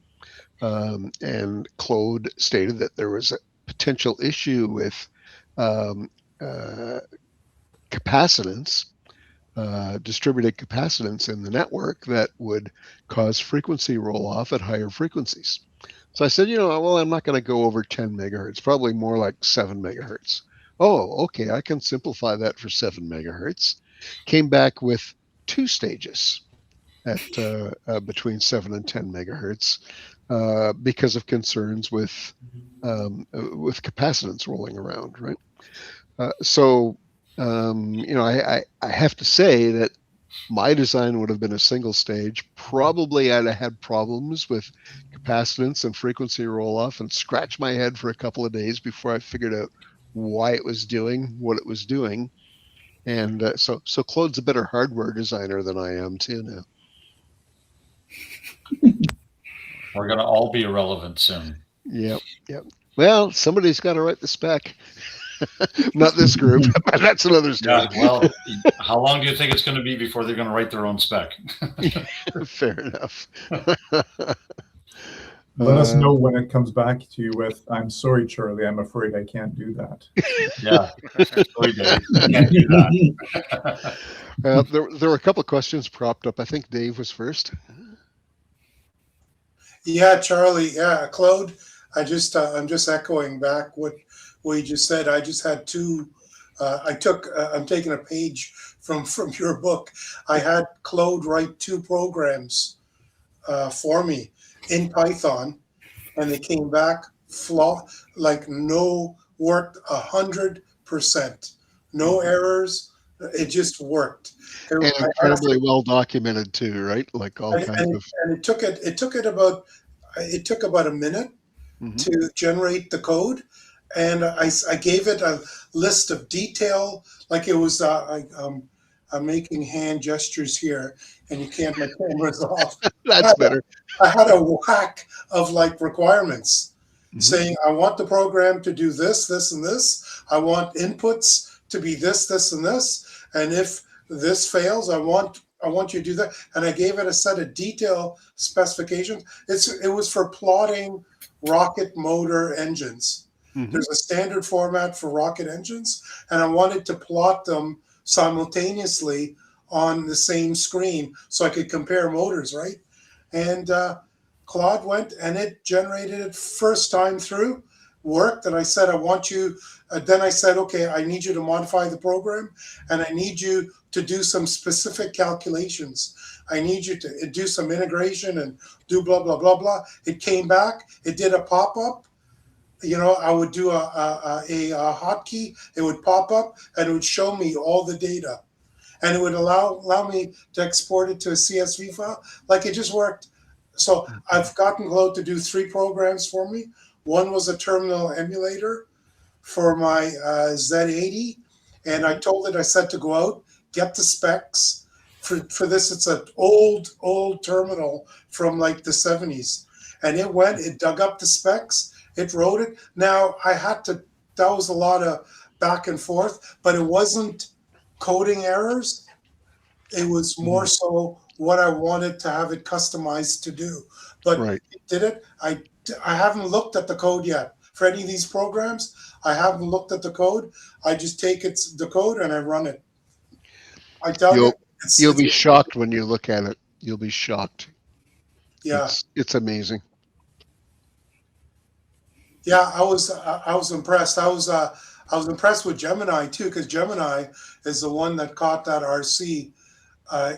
D: And Claude stated that there was a potential issue with capacitance, distributed capacitance in the network that would cause frequency roll off at higher frequencies. So I said, well, I'm not going to go over 10 megahertz, probably more like 7 megahertz. Oh, okay, I can simplify that for 7 megahertz. Came back with 2 stages at between 7 and 10 megahertz because of concerns with capacitance rolling around, right? I have to say that my design would have been a single stage. Probably I'd have had problems with capacitance and frequency roll off and scratch my head for a couple of days before I figured out why it was doing what it was doing. And so Claude's a better hardware designer than I am too now.
B: We're going to all be irrelevant soon.
D: Yep. Well, somebody's got to write the spec. Not this group, but that's another story.
B: Yeah, well, how long do you think it's going to be before they're going to write their own spec?
D: Fair enough.
E: Let us know when it comes back to you with, I'm sorry, Charlie, I'm afraid I can't do that.
B: Yeah, sorry, Dave, I can't do that.
D: There were a couple of questions propped up. I think Dave was first.
F: Yeah, Charlie. Yeah, Claude. I'm just echoing back what you just said. I just had 2. I'm taking a page from your book. I had Claude write 2 programs for me in Python, and they came back worked 100%. No errors. It just worked.
D: And incredibly well documented too, right? Like all kinds of.
F: And it took about a minute to generate the code, and I gave it a list of detail, like it was. I'm making hand gestures here, and you can't. My camera's off.
D: That's better.
F: I had a whack of requirements saying I want the program to do this, this, and this. I want inputs to be this, this, and this. And if this fails, I want you to do that. And I gave it a set of detail specifications. It was for plotting rocket motor engines. There's a standard format for rocket engines, and I wanted to plot them simultaneously on the same screen so I could compare motors, right? And Claude went and it generated it first time through, worked, and I said, I want you, then I said, okay, I need you to modify the program, and I need you to do some specific calculations. I need you to do some integration and do blah, blah, blah, blah. It came back, it did a pop-up. I would do a hotkey, it would pop up, and it would show me all the data. And it would allow me to export it to a CSV file. It just worked. So I've gotten Claude to do 3 programs for me. One was a terminal emulator for my Z80. And I told it, I said to go out, get the specs. For this, it's an old terminal from the 70s. And it dug up the specs, it wrote it. Now, that was a lot of back and forth, but it wasn't coding errors. It was more so what I wanted to have it customized to do. But It did it. I haven't looked at the code yet, for any of these programs. I haven't looked at the code. I just take the code and I run it. I tell you,
D: You'll be shocked when you look at it. You'll be shocked.
F: yeah.
D: It's amazing.
F: Yeah, I was impressed. I was impressed with Gemini too, because Gemini is the one that caught that RC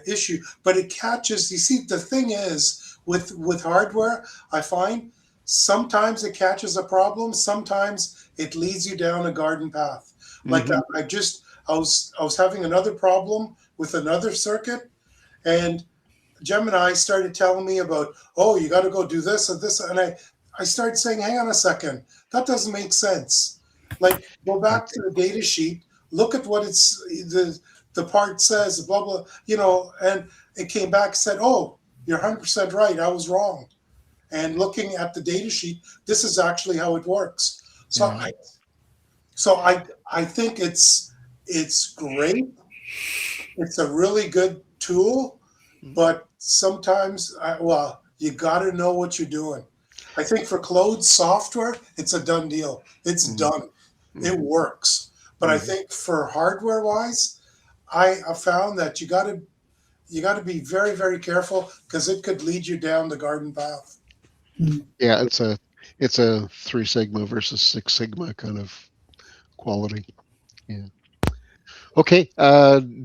F: issue. But it catches. You see, the thing is with hardware, I find sometimes it catches a problem. Sometimes it leads you down a garden path. Like I was having another problem with another circuit, and Gemini started telling me about, oh, you got to go do this and this, and I started saying, hang on a second, that doesn't make sense. Like, go back to the data sheet, look at what the part says, blah, blah, and it came back and said, oh, you're 100% right, I was wrong. And looking at the data sheet, this is actually how it works. So I think it's great. It's a really good tool, but sometimes, you got to know what you're doing. I think for Claude software, it's a done deal. It's done. It works. But I think for hardware wise, I found that you got to be very, very careful, because it could lead you down the garden path.
D: Yeah, it's a 3 Sigma versus 6 Sigma kind of quality. Yeah. Okay.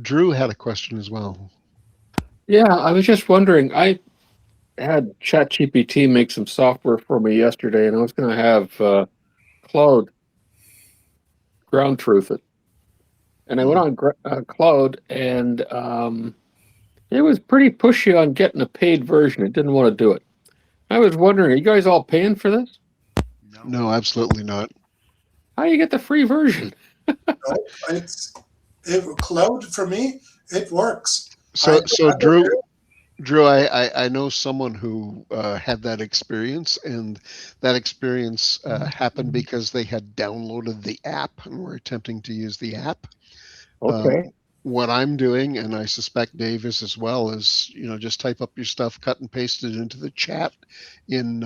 D: Drew had a question as well.
G: Yeah, I was just wondering. I had ChatGPT make some software for me yesterday, and I was going to have Claude ground truth it. And I went on Claude, and it was pretty pushy on getting a paid version. It didn't want to do it. I was wondering, are you guys all paying for this?
D: No, absolutely not.
G: How do you get the free version?
F: No, Claude, for me, it works.
D: So Drew, I know someone who had that experience, and that experience happened because they had downloaded the app and were attempting to use the app.
G: Okay.
D: What I'm doing, and I suspect Dave is as well, is just type up your stuff, cut and paste it into the chat in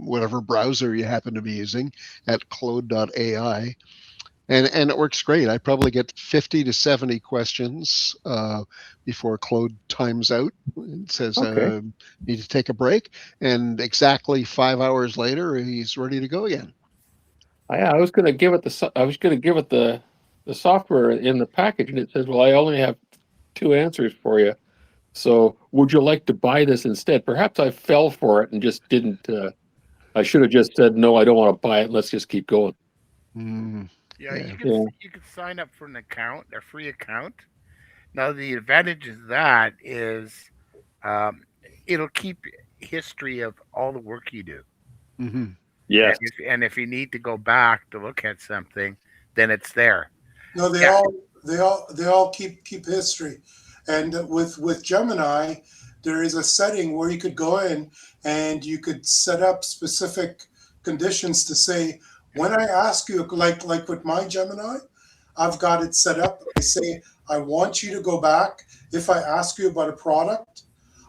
D: whatever browser you happen to be using at Claude.ai. And it works great. I probably get 50 to 70 questions before Claude times out. It says, need to take a break. And exactly 5 hours later, he's ready to go again.
G: Yeah, I was going to give it the software in the package, and it says, well, I only have 2 answers for you. So would you like to buy this instead? Perhaps I fell for it and just didn't. I should have just said, no, I don't want to buy it. Let's just keep going.
A: Yeah, you can sign up for an account, a free account. Now, the advantage of that is it'll keep history of all the work you do.
G: Yes.
A: And if you need to go back to look at something, then it's there.
F: No, they all keep history. And with Gemini, there is a setting where you could go in and you could set up specific conditions to say, when I ask you, like with my Gemini, I've got it set up. I say, I want you to go back. If I ask you about a product,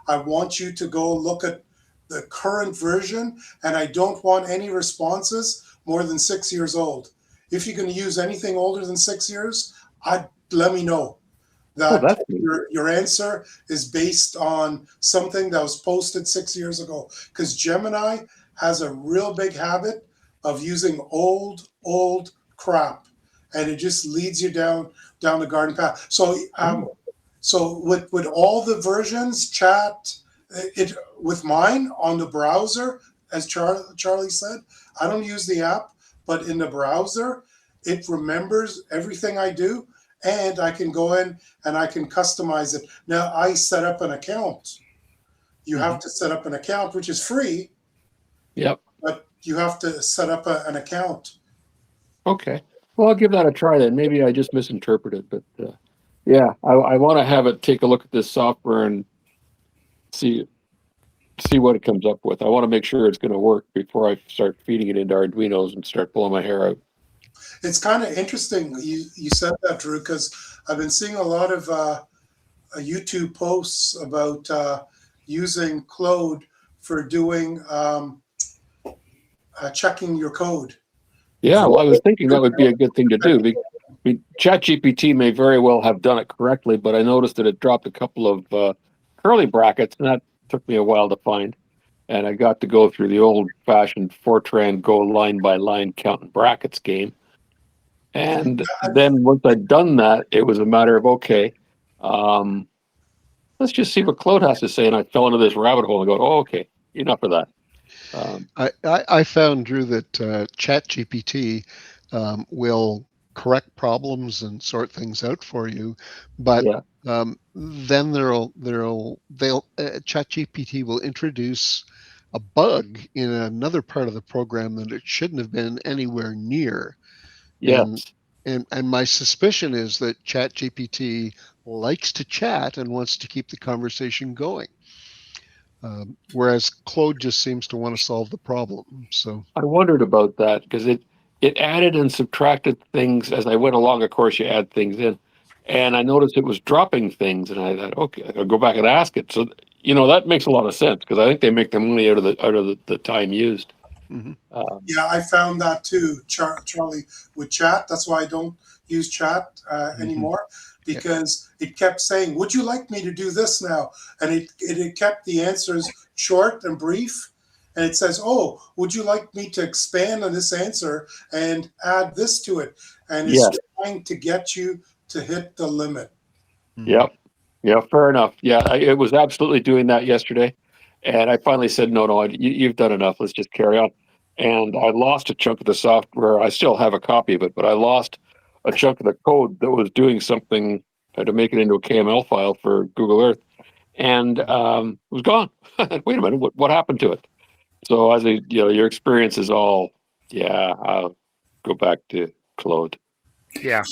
F: I want you to go look at the current version, and I don't want any responses more than 6 years old. If you're going to use anything older than 6 years, let me know that your answer is based on something that was posted 6 years ago. Because Gemini has a real big habit of using old crap, and it just leads you down the garden path. So with all the versions, chat, with mine on the browser, as Charlie said, I don't use the app, but in the browser, it remembers everything I do, and I can go in and I can customize it. Now, I set up an account. You have to set up an account, which is free.
G: Yep.
F: But you have to set up an account.
G: Okay. Well, I'll give that a try then. Maybe I just misinterpreted, but yeah, I want to have it take a look at this software and see what it comes up with. I want to make sure it's going to work before I start feeding it into Arduinos and start pulling my hair out.
F: It's kind of interesting you said that, Drew, because I've been seeing a lot of YouTube posts about using Claude for doing checking your code.
G: Yeah, well, I was thinking that would be a good thing to do. ChatGPT may very well have done it correctly, but I noticed that it dropped a couple of curly brackets, and that took me a while to find. And I got to go through the old-fashioned Fortran go line by line counting brackets game. And then once I'd done that, it was a matter of, okay, let's just see what Claude has to say. And I fell into this rabbit hole and go, oh, okay, enough of that.
D: I found, Drew, that ChatGPT will correct problems and sort things out for you, but
G: Yeah.
D: then ChatGPT will introduce a bug in another part of the program that it shouldn't have been anywhere near.
G: Yes.
D: And my suspicion is that ChatGPT likes to chat and wants to keep the conversation going. Whereas Claude just seems to want to solve the problem. So
G: I wondered about that because it added and subtracted things as I went along. Of course, you add things in, and I noticed it was dropping things, and I thought, okay, I'll go back and ask it. So that makes a lot of sense because I think they make the money out of the time used.
D: mm-hmm.
F: Yeah, I found that too, Charlie, with chat. That's why I don't use chat anymore, because it kept saying, would you like me to do this now? And it kept the answers short and brief. And it says, oh, would you like me to expand on this answer and add this to it? And it's trying to get you to hit the limit.
G: Yep. Yeah, fair enough. Yeah, it was absolutely doing that yesterday. And I finally said, no, you've done enough. Let's just carry on. And I lost a chunk of the software. I still have a copy of it, but I lost a chunk of the code that was doing something to make it into a KML file for Google Earth. And it was gone. Wait a minute, what happened to it? So as your experience is all, I'll go back to Claude.
A: Yeah,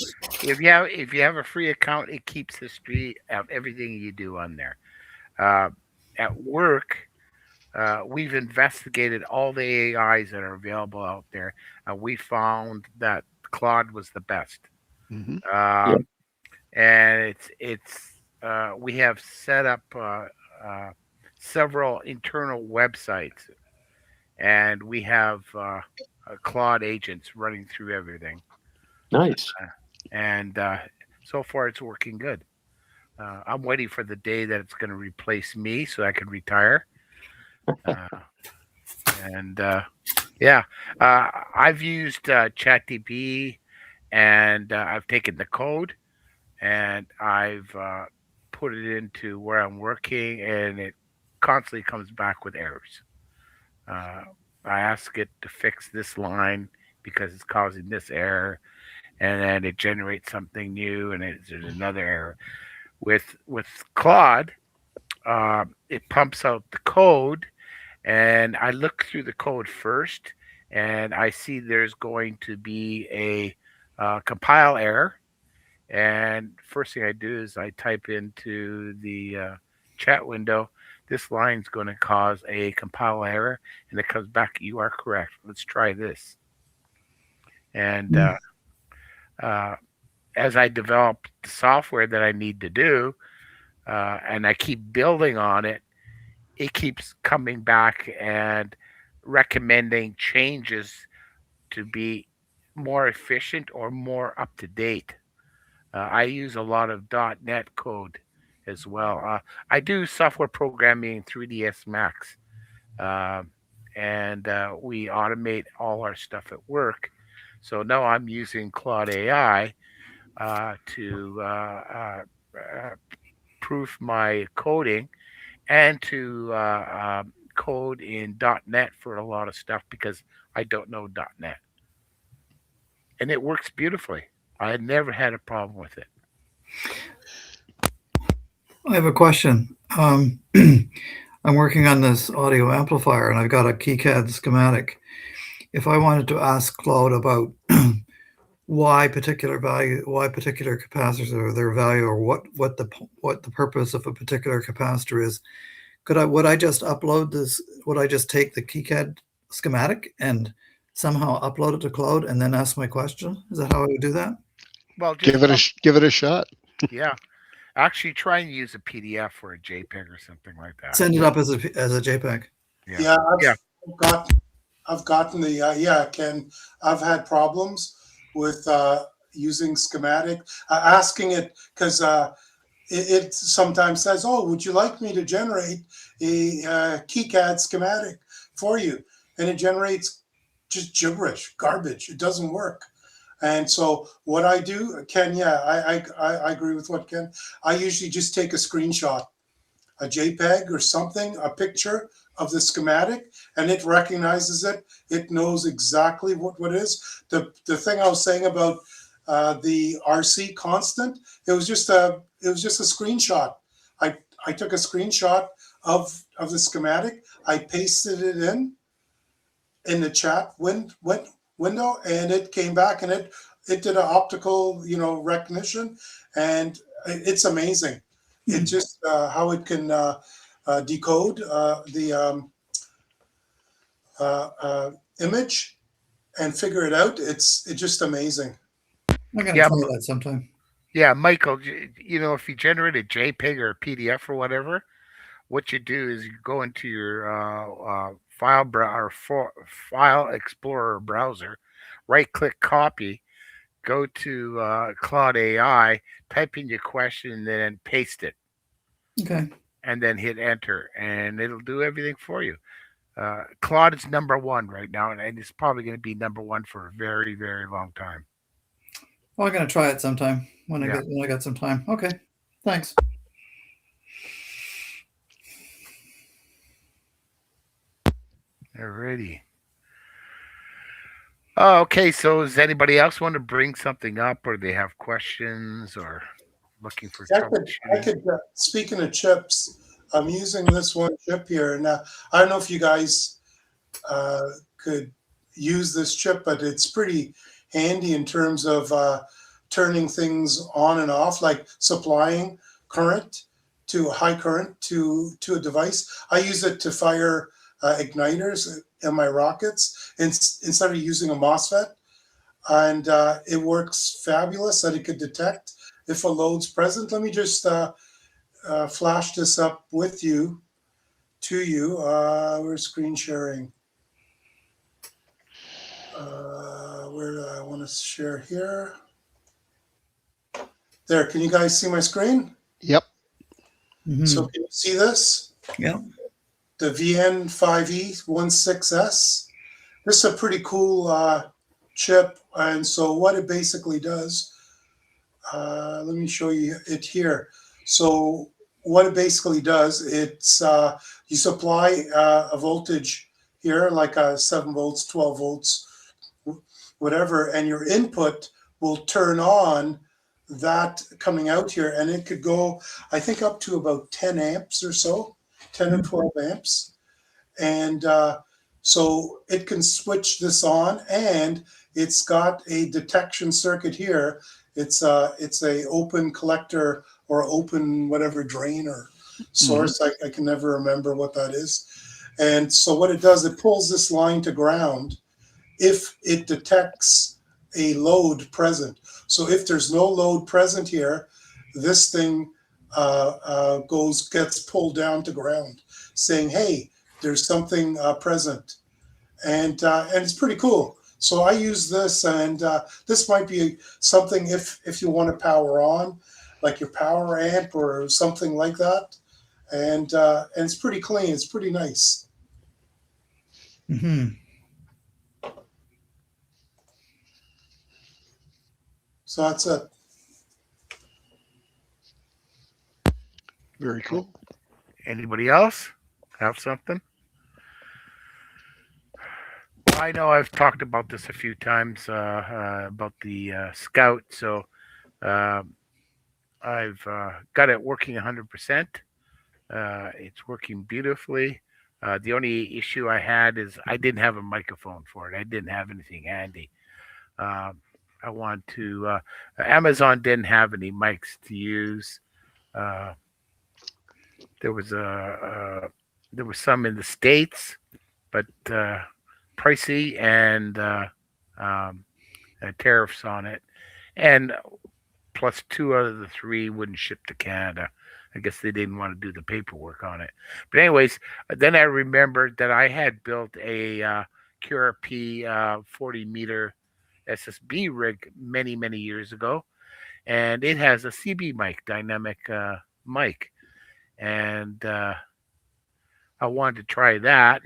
A: if you have a free account, it keeps history of everything you do on there. At work, we've investigated all the AIs that are available out there, and we found that Claude was the best.
D: Mm-hmm.
A: And we have set up several internal websites, and we have Claude agents running through everything.
G: Nice.
A: And so far, it's working good. I'm waiting for the day that it's going to replace me so I can retire. I've used ChatGPT, and I've taken the code and I've put it into where I'm working, and it constantly comes back with errors. I ask it to fix this line because it's causing this error, and then it generates something new, and there's another error. With Claude, it pumps out the code, and I look through the code first, and I see there's going to be a compile error. And first thing I do is I type into the chat window, this line's going to cause a compile error, and it comes back, you are correct. Let's try this. And as I develop the software that I need to do, and I keep building on it, it keeps coming back and recommending changes to be more efficient or more up to date. I use a lot of .NET code as well. I do software programming in 3ds Max, and we automate all our stuff at work. So now I'm using Claude AI to proof my coding and to code in .NET for a lot of stuff because I don't know .NET. And it works beautifully. I had never had a problem with it.
C: I have a question. I'm working on this audio amplifier, and I've got a KiCad schematic. If I wanted to ask Claude about why particular capacitors are their value, or what the purpose of a particular capacitor is, would I just upload this? Would I just take the KiCad schematic and somehow upload it to Claude and then ask my question? Is that how I would do that?
A: Well, just
D: give it a shot.
A: Yeah, actually, try and use a PDF or a JPEG or something like that.
C: Send it up as a JPEG.
F: Yeah, I've gotten the Ken. I've had problems with using schematic, asking it because it sometimes says, "Oh, would you like me to generate a KiCad schematic for you?" And it generates just gibberish, garbage. It doesn't work. And so what I do, Ken, I agree with what Ken. I usually just take a screenshot, a JPEG or something, a picture of the schematic, and it recognizes it. It knows exactly what it is. The thing I was saying about the RC constant, it was just a screenshot. I took a screenshot of the schematic. I pasted it in the chat window, and it came back, and it did an optical recognition, and it's amazing. It just how it can decode the image and figure it out. It's just amazing.
C: I'm gonna
A: Yeah,
C: try that sometime.
A: Yeah, Michael, if you generate a JPEG or a PDF or whatever, what you do is you go into your file explorer browser, right click copy, go to Claude AI, type in your question, and then paste it,
C: Okay.
A: and then hit enter, and it'll do everything for you. Claude is number one right now, and it's probably going to be number one for a very, very long time.
C: Well, I'm gonna try it sometime when
A: Yeah.
C: I got some time. Okay. Thanks.
A: Alrighty. Oh, okay, so does anybody else want to bring something up, or they have questions, or looking for
F: I
A: troubleshooting?
F: could speaking of chips, I'm using this one chip here. Now, I don't know if you guys could use this chip, but it's pretty handy in terms of turning things on and off, like supplying current to high current to a device. I use it to fire igniters in my rockets instead of using a MOSFET, and it works fabulous. That it could detect if a load's present. Let me just flash this up with you, to you. We're screen sharing. Where do I want to share here? There, can you guys see my screen?
D: Yep.
C: Mhm.
F: So can you see this?
C: Yeah.
F: The VN5E16S. This is a pretty cool chip. And so what it basically does, let me show you it here. So what it basically does, it's you supply a voltage here, like 7 volts, 12 volts, whatever, and your input will turn on that coming out here, and it could go, I think, up to about 10 amps or so, 10 or 12 amps. And so it can switch this on, and it's got a detection circuit here. It's a open collector or open whatever drain or source. I can never remember what that is. And so what it does, it pulls this line to ground if it detects a load present. So if there's no load present here, this thing gets pulled down to ground, saying, "Hey, there's something present," and it's pretty cool. So I use this, and this might be something if you want to power on, like your power amp or something like that, and it's pretty clean. It's pretty nice.
C: Hmm.
F: So that's it.
D: Very cool.
A: Anybody else have something? Well, I know I've talked about this a few times about the Scout, so I've got it working 100%. It's working beautifully. The only issue I had is I didn't have a microphone for it. I didn't have anything handy. I want to. Amazon didn't have any mics to use. There was some in the States, but pricey and tariffs on it, and plus 2 out of the 3 wouldn't ship to Canada. I guess they didn't want to do the paperwork on it. But anyways, then I remembered that I had built a QRP 40 meter SSB rig many years ago, and it has a CB mic, dynamic mic, and I wanted to try that.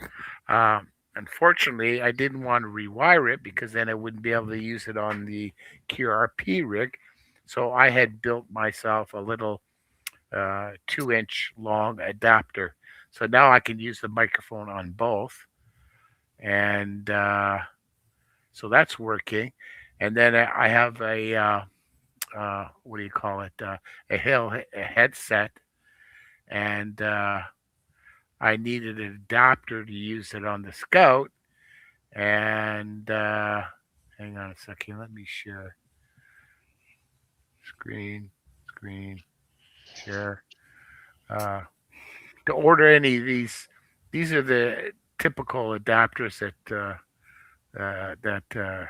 A: Unfortunately, I didn't want to rewire it because then I wouldn't be able to use it on the QRP rig. So I had built myself a little 2-inch long adapter. So now I can use the microphone on both. And so that's working. And then I have a, what do you call it? A headset. And I needed an adapter to use it on the Scout. And hang on a second, let me share screen, share. To order any of these are the typical adapters that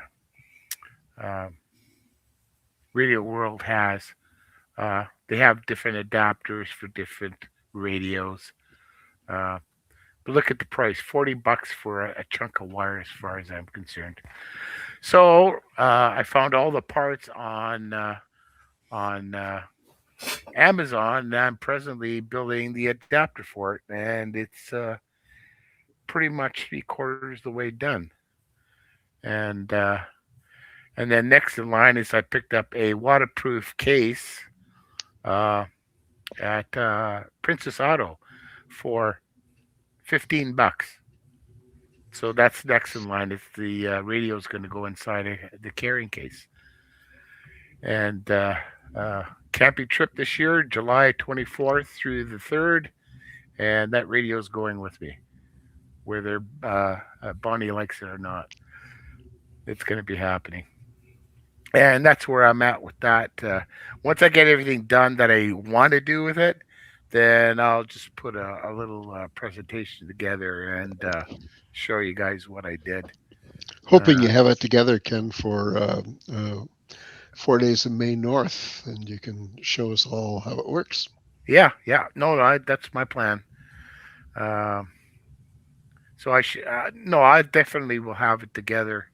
A: Radio World has. They have different adapters for different radios. But look at the price, $40 for a chunk of wire as far as I'm concerned. So I found all the parts on Amazon, and I'm presently building the adapter for it, and it's pretty much 3/4 the way done. And then next in line is I picked up a waterproof case at Princess Auto for $15. So that's next in line. It's the radio is going to go inside the carrying case. And camping trip this year, July 24th through the 3rd, and that radio is going with me, whether Bonnie likes it or not. It's going to be happening. And that's where I'm at with that. Once I get everything done that I want to do with it, then I'll just put a little presentation together and show you guys what I did.
D: Hoping you have it together, Ken, for 4 days in May North, and you can show us all how it works.
A: Yeah. No, that's my plan. So I definitely will have it together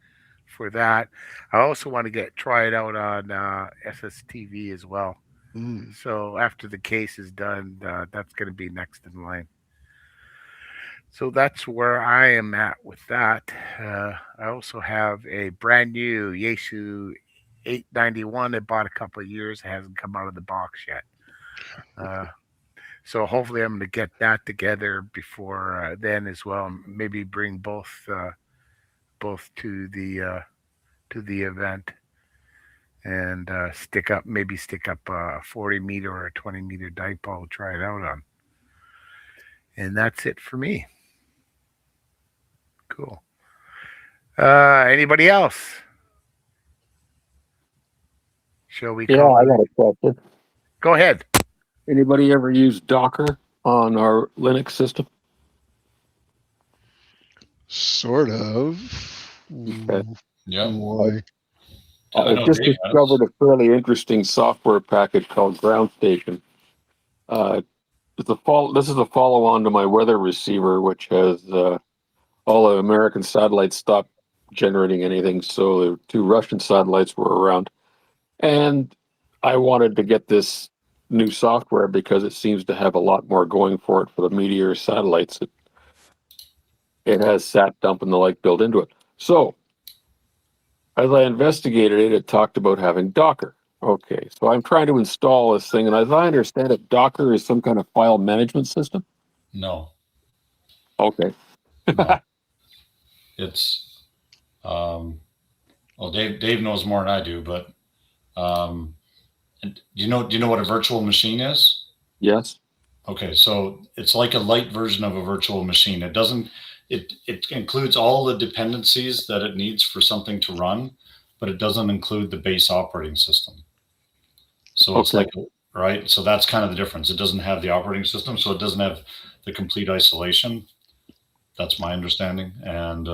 A: for that. I also want to try it out on SSTV as well. So after the case is done, that's going to be next in line. So that's where I am at with that. I also have a brand new Yaesu 891 I bought a couple of years. It hasn't come out of the box yet. So hopefully I'm going to get that together before then as well. Maybe bring both to the event and stick up a 40 meter or a 20 meter dipole, try it out on. And that's it for me. Cool. Anybody else? Shall we?
G: Yeah, I got a question.
A: Go ahead.
G: Anybody ever use Docker on our Linux system?
D: Sort of.
G: Okay.
B: Yeah.
D: Why?
G: I just discovered a fairly interesting software package called Ground Station. This is a follow-on to my weather receiver, which has all the American satellites stopped generating anything, so the 2 Russian satellites were around. And I wanted to get this new software because it seems to have a lot more going for it for the Meteor satellites. It has sat dump and the like built into it. So as I investigated it, it talked about having Docker. Okay, so I'm trying to install this thing, and as I understand it, Docker is some kind of file management system?
B: No.
G: Okay.
B: No. It's well, Dave knows more than I do, but do you know what a virtual machine is?
G: Yes.
B: Okay, so it's like a light version of a virtual machine. It includes all the dependencies that it needs for something to run, but it doesn't include the base operating system. So it's like, right? So that's kind of the difference. It doesn't have the operating system, so it doesn't have the complete isolation. That's my understanding. And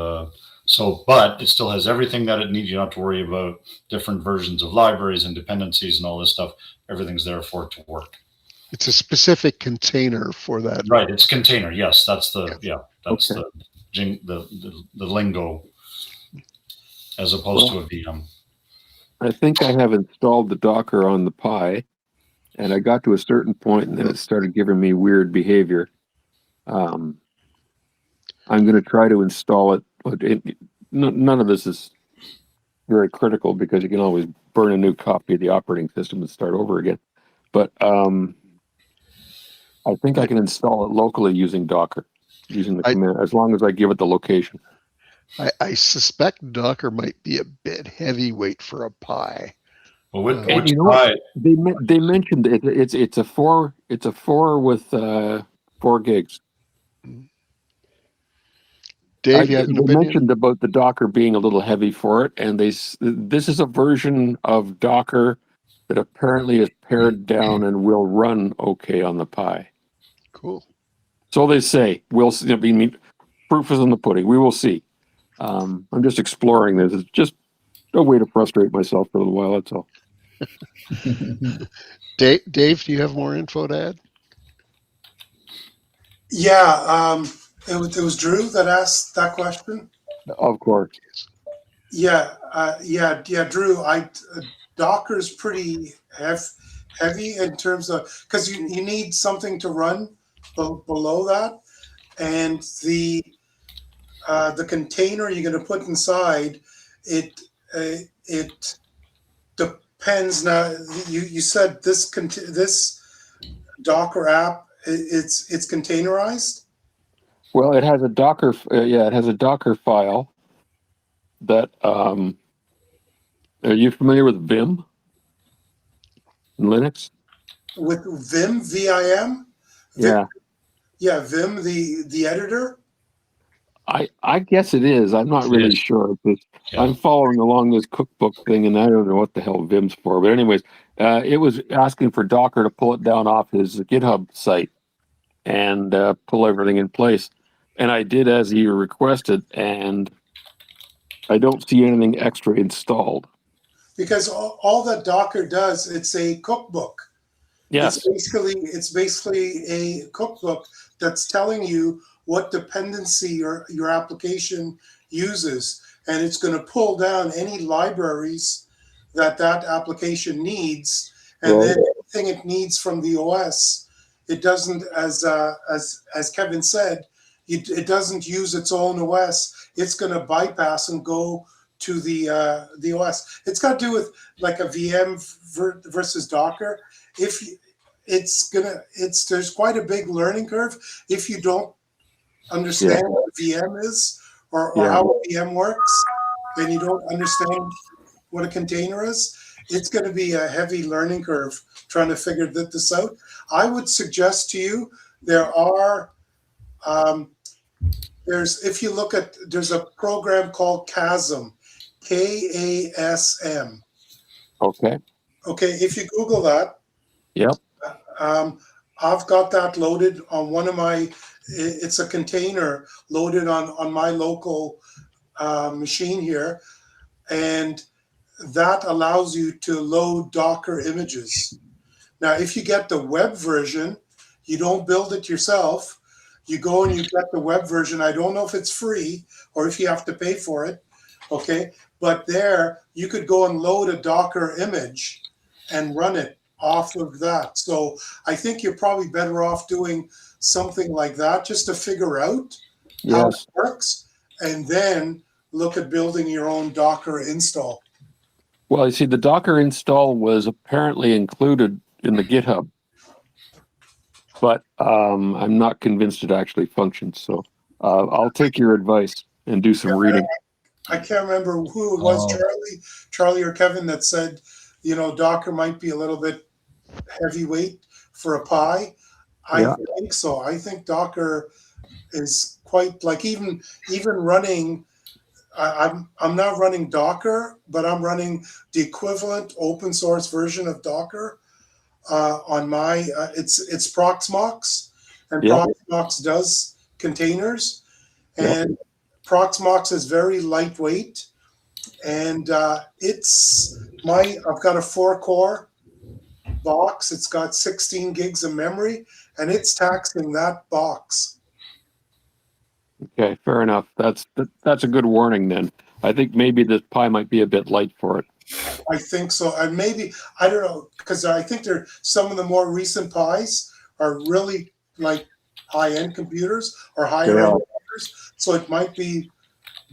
B: but it still has everything that it needs. You don't have to worry about different versions of libraries and dependencies and all this stuff. Everything's there for it to work.
D: It's a specific container for that.
B: Right. It's container. Yes. That's the, the lingo as opposed to a VM.
G: I think I have installed the Docker on the Pi, and I got to a certain point, and then it started giving me weird behavior. I'm going to try to install it, but none of this is very critical because you can always burn a new copy of the operating system and start over again. But I think I can install it locally using Docker, using the command, as long as I give it the location.
D: I suspect Docker might be a bit heavyweight for a Pi.
B: Well, which
G: You know
B: Pi?
G: what? They mentioned it's a 4 with 4 gigs.
D: Dave, you have an
G: They
D: opinion?
G: mentioned about the Docker being a little heavy for it, and this is a version of Docker that apparently is pared down and will run okay on the Pi.
D: Cool.
G: So they say. We'll see. I mean, proof is in the pudding. We will see. I'm just exploring this. It's just a way to frustrate myself for a little while. That's all.
D: Dave, do you have more info to add?
F: Yeah, it was Drew that asked that question.
G: Of course.
F: Yeah, Drew. Docker's pretty heavy in terms of, because you need something to run below that, and the container you're going to put inside it depends. Now you said this Docker app, it's containerized.
G: Well, it has a Docker. It has a Docker file. That are you familiar with Vim in Linux?
F: With Vim, VIM?
G: Yeah.
F: Yeah, Vim, the editor.
G: I guess it is. I'm not really sure. I'm following along this cookbook thing, and I don't know what the hell Vim's for. But anyways, it was asking for Docker to pull it down off his GitHub site and pull everything in place. And I did as he requested, and I don't see anything extra installed.
F: Because all that Docker does, it's a cookbook.
G: Yes.
F: It's basically a cookbook that's telling you what dependency your application uses, and it's going to pull down any libraries that application needs, and then anything it needs from the OS. It doesn't, as Kevin said, it doesn't use its own OS. It's going to bypass and go to the OS. It's got to do with like a VM versus Docker. There's quite a big learning curve if you don't understand what a VM is or how a VM works, and you don't understand what a container is. It's going to be a heavy learning curve trying to figure this out. I would suggest to you there's a program called KASM, KASM. Okay, if you Google that.
G: Yep.
F: I've got that loaded on one of my. It's a container loaded on my local machine here, and that allows you to load Docker images. Now, if you get the web version, you don't build it yourself. You go and you get the web version. I don't know if it's free or if you have to pay for it. Okay, but there you could go and load a Docker image and run it off of that. So I think you're probably better off doing something like that just to figure out how it works, and then look at building your own Docker install.
G: Well, you see, the Docker install was apparently included in the GitHub, but I'm not convinced it actually functions. So I'll take your advice and do some reading.
F: I can't remember who it was, Charlie or Kevin, that said, Docker might be a little bit heavyweight for a Pi. I think so. I think Docker is quite like even running. I'm not running Docker, but I'm running the equivalent open source version of Docker on my. It's Proxmox, and Proxmox does containers, and Proxmox is very lightweight, and I've got a 4-core box. It's got 16 gigs of memory, and it's taxing that box.
G: Okay, fair enough. That's a good warning then. I think maybe this pie might be a bit light for it.
F: I think so. And maybe, I don't know, because I think some of the more recent pies are really like high-end computers or higher end computers. So it might be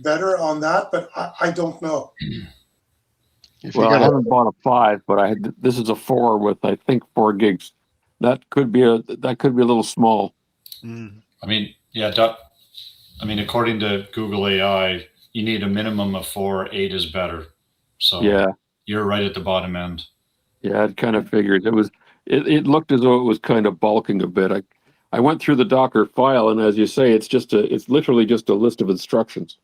F: better on that, but I don't know.
D: If you
G: Well, I
D: got a,
G: haven't bought a 5, but this is a 4 with I think 4 gigs. That could be a little small.
B: I mean, yeah, according to Google AI, you need a minimum of 4. 8 is better. So
G: Yeah,
B: you're right at the bottom end.
G: yeah, it kind of figured. It looked as though it was kind of bulking a bit. I went through the Docker file, and as you say, it's literally just a list of instructions.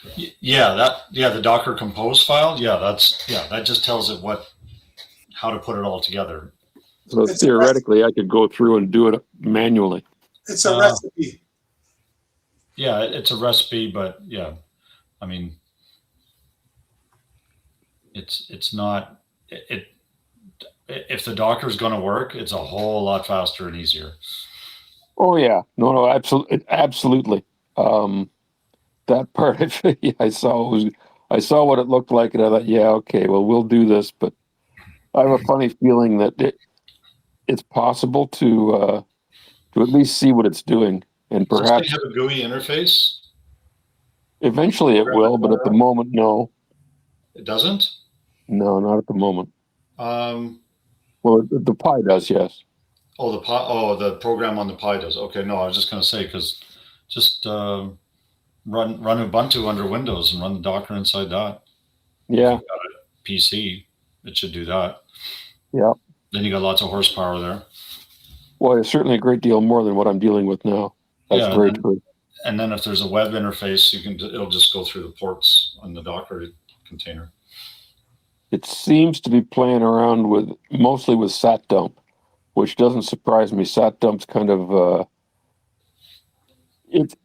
B: The Docker compose file. That just tells it how to put it all together.
G: So theoretically, I could go through and do it manually.
F: It's a recipe.
B: Yeah, it's a recipe, but yeah, I mean, it's not it. If the Docker is going to work, it's a whole lot faster and easier.
G: Oh yeah, no, absolutely. That part of it, I saw what it looked like, and I thought, yeah, okay, well, we'll do this. But I have a funny feeling that it's possible to at least see what it's doing, and
B: Does this
G: perhaps
B: thing have a GUI interface?
G: eventually it will. But at the moment, no,
B: It doesn't.
G: no, not at the moment.
B: Um,
G: Well, the Pi does, yes.
B: Oh, the Pi. Oh, the program on the Pi does. Okay, no, I was just going to say because just run Ubuntu under Windows and run the Docker inside that.
G: Yeah,
B: If you've got a PC, it should do that.
G: yeah.
B: Then you got lots of horsepower there.
G: Well, it's certainly a great deal more than what I'm dealing with now. That's
B: Yeah,
G: very true.
B: And then if there's a web interface, it'll just go through the ports on the Docker container.
G: It seems to be playing around mostly with SatDump, which doesn't surprise me. SatDump's kind of it's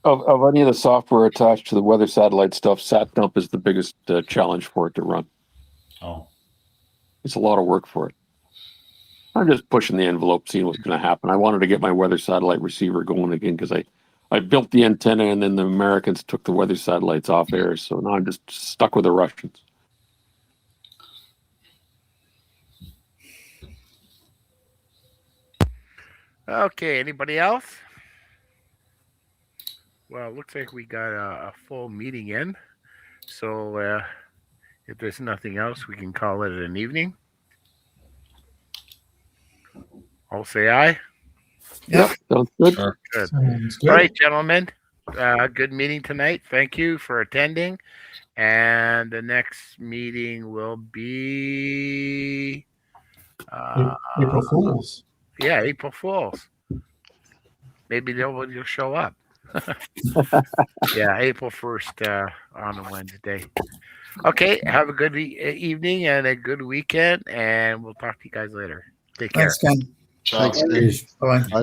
G: of any of the software attached to the weather satellite stuff. SatDump is the biggest challenge for it to run.
B: Oh,
G: It's a lot of work for it. I'm just pushing the envelope, seeing what's going to happen. I wanted to get my weather satellite receiver going again because I built the antenna and then the Americans took the weather satellites off air, so now I'm just stuck with the Russians.
A: Okay, anybody else? Well, it looks like we got a full meeting in. So if there's nothing else, we can call it an evening. I'll say aye.
C: Yep.
G: Sounds good.
B: sure.
A: Good.
E: Sounds good.
A: All right, gentlemen. Good meeting tonight. Thank you for attending. And the next meeting will be
E: April Fools.
A: Yeah, April Fools. Maybe they'll show up. Yeah, April 1st on a Wednesday. Okay, have a good evening and a good weekend, and we'll talk to you guys later. Take care.
C: Thanks, Ken.
B: Ciao.
D: thanks, Dave.
C: Bye.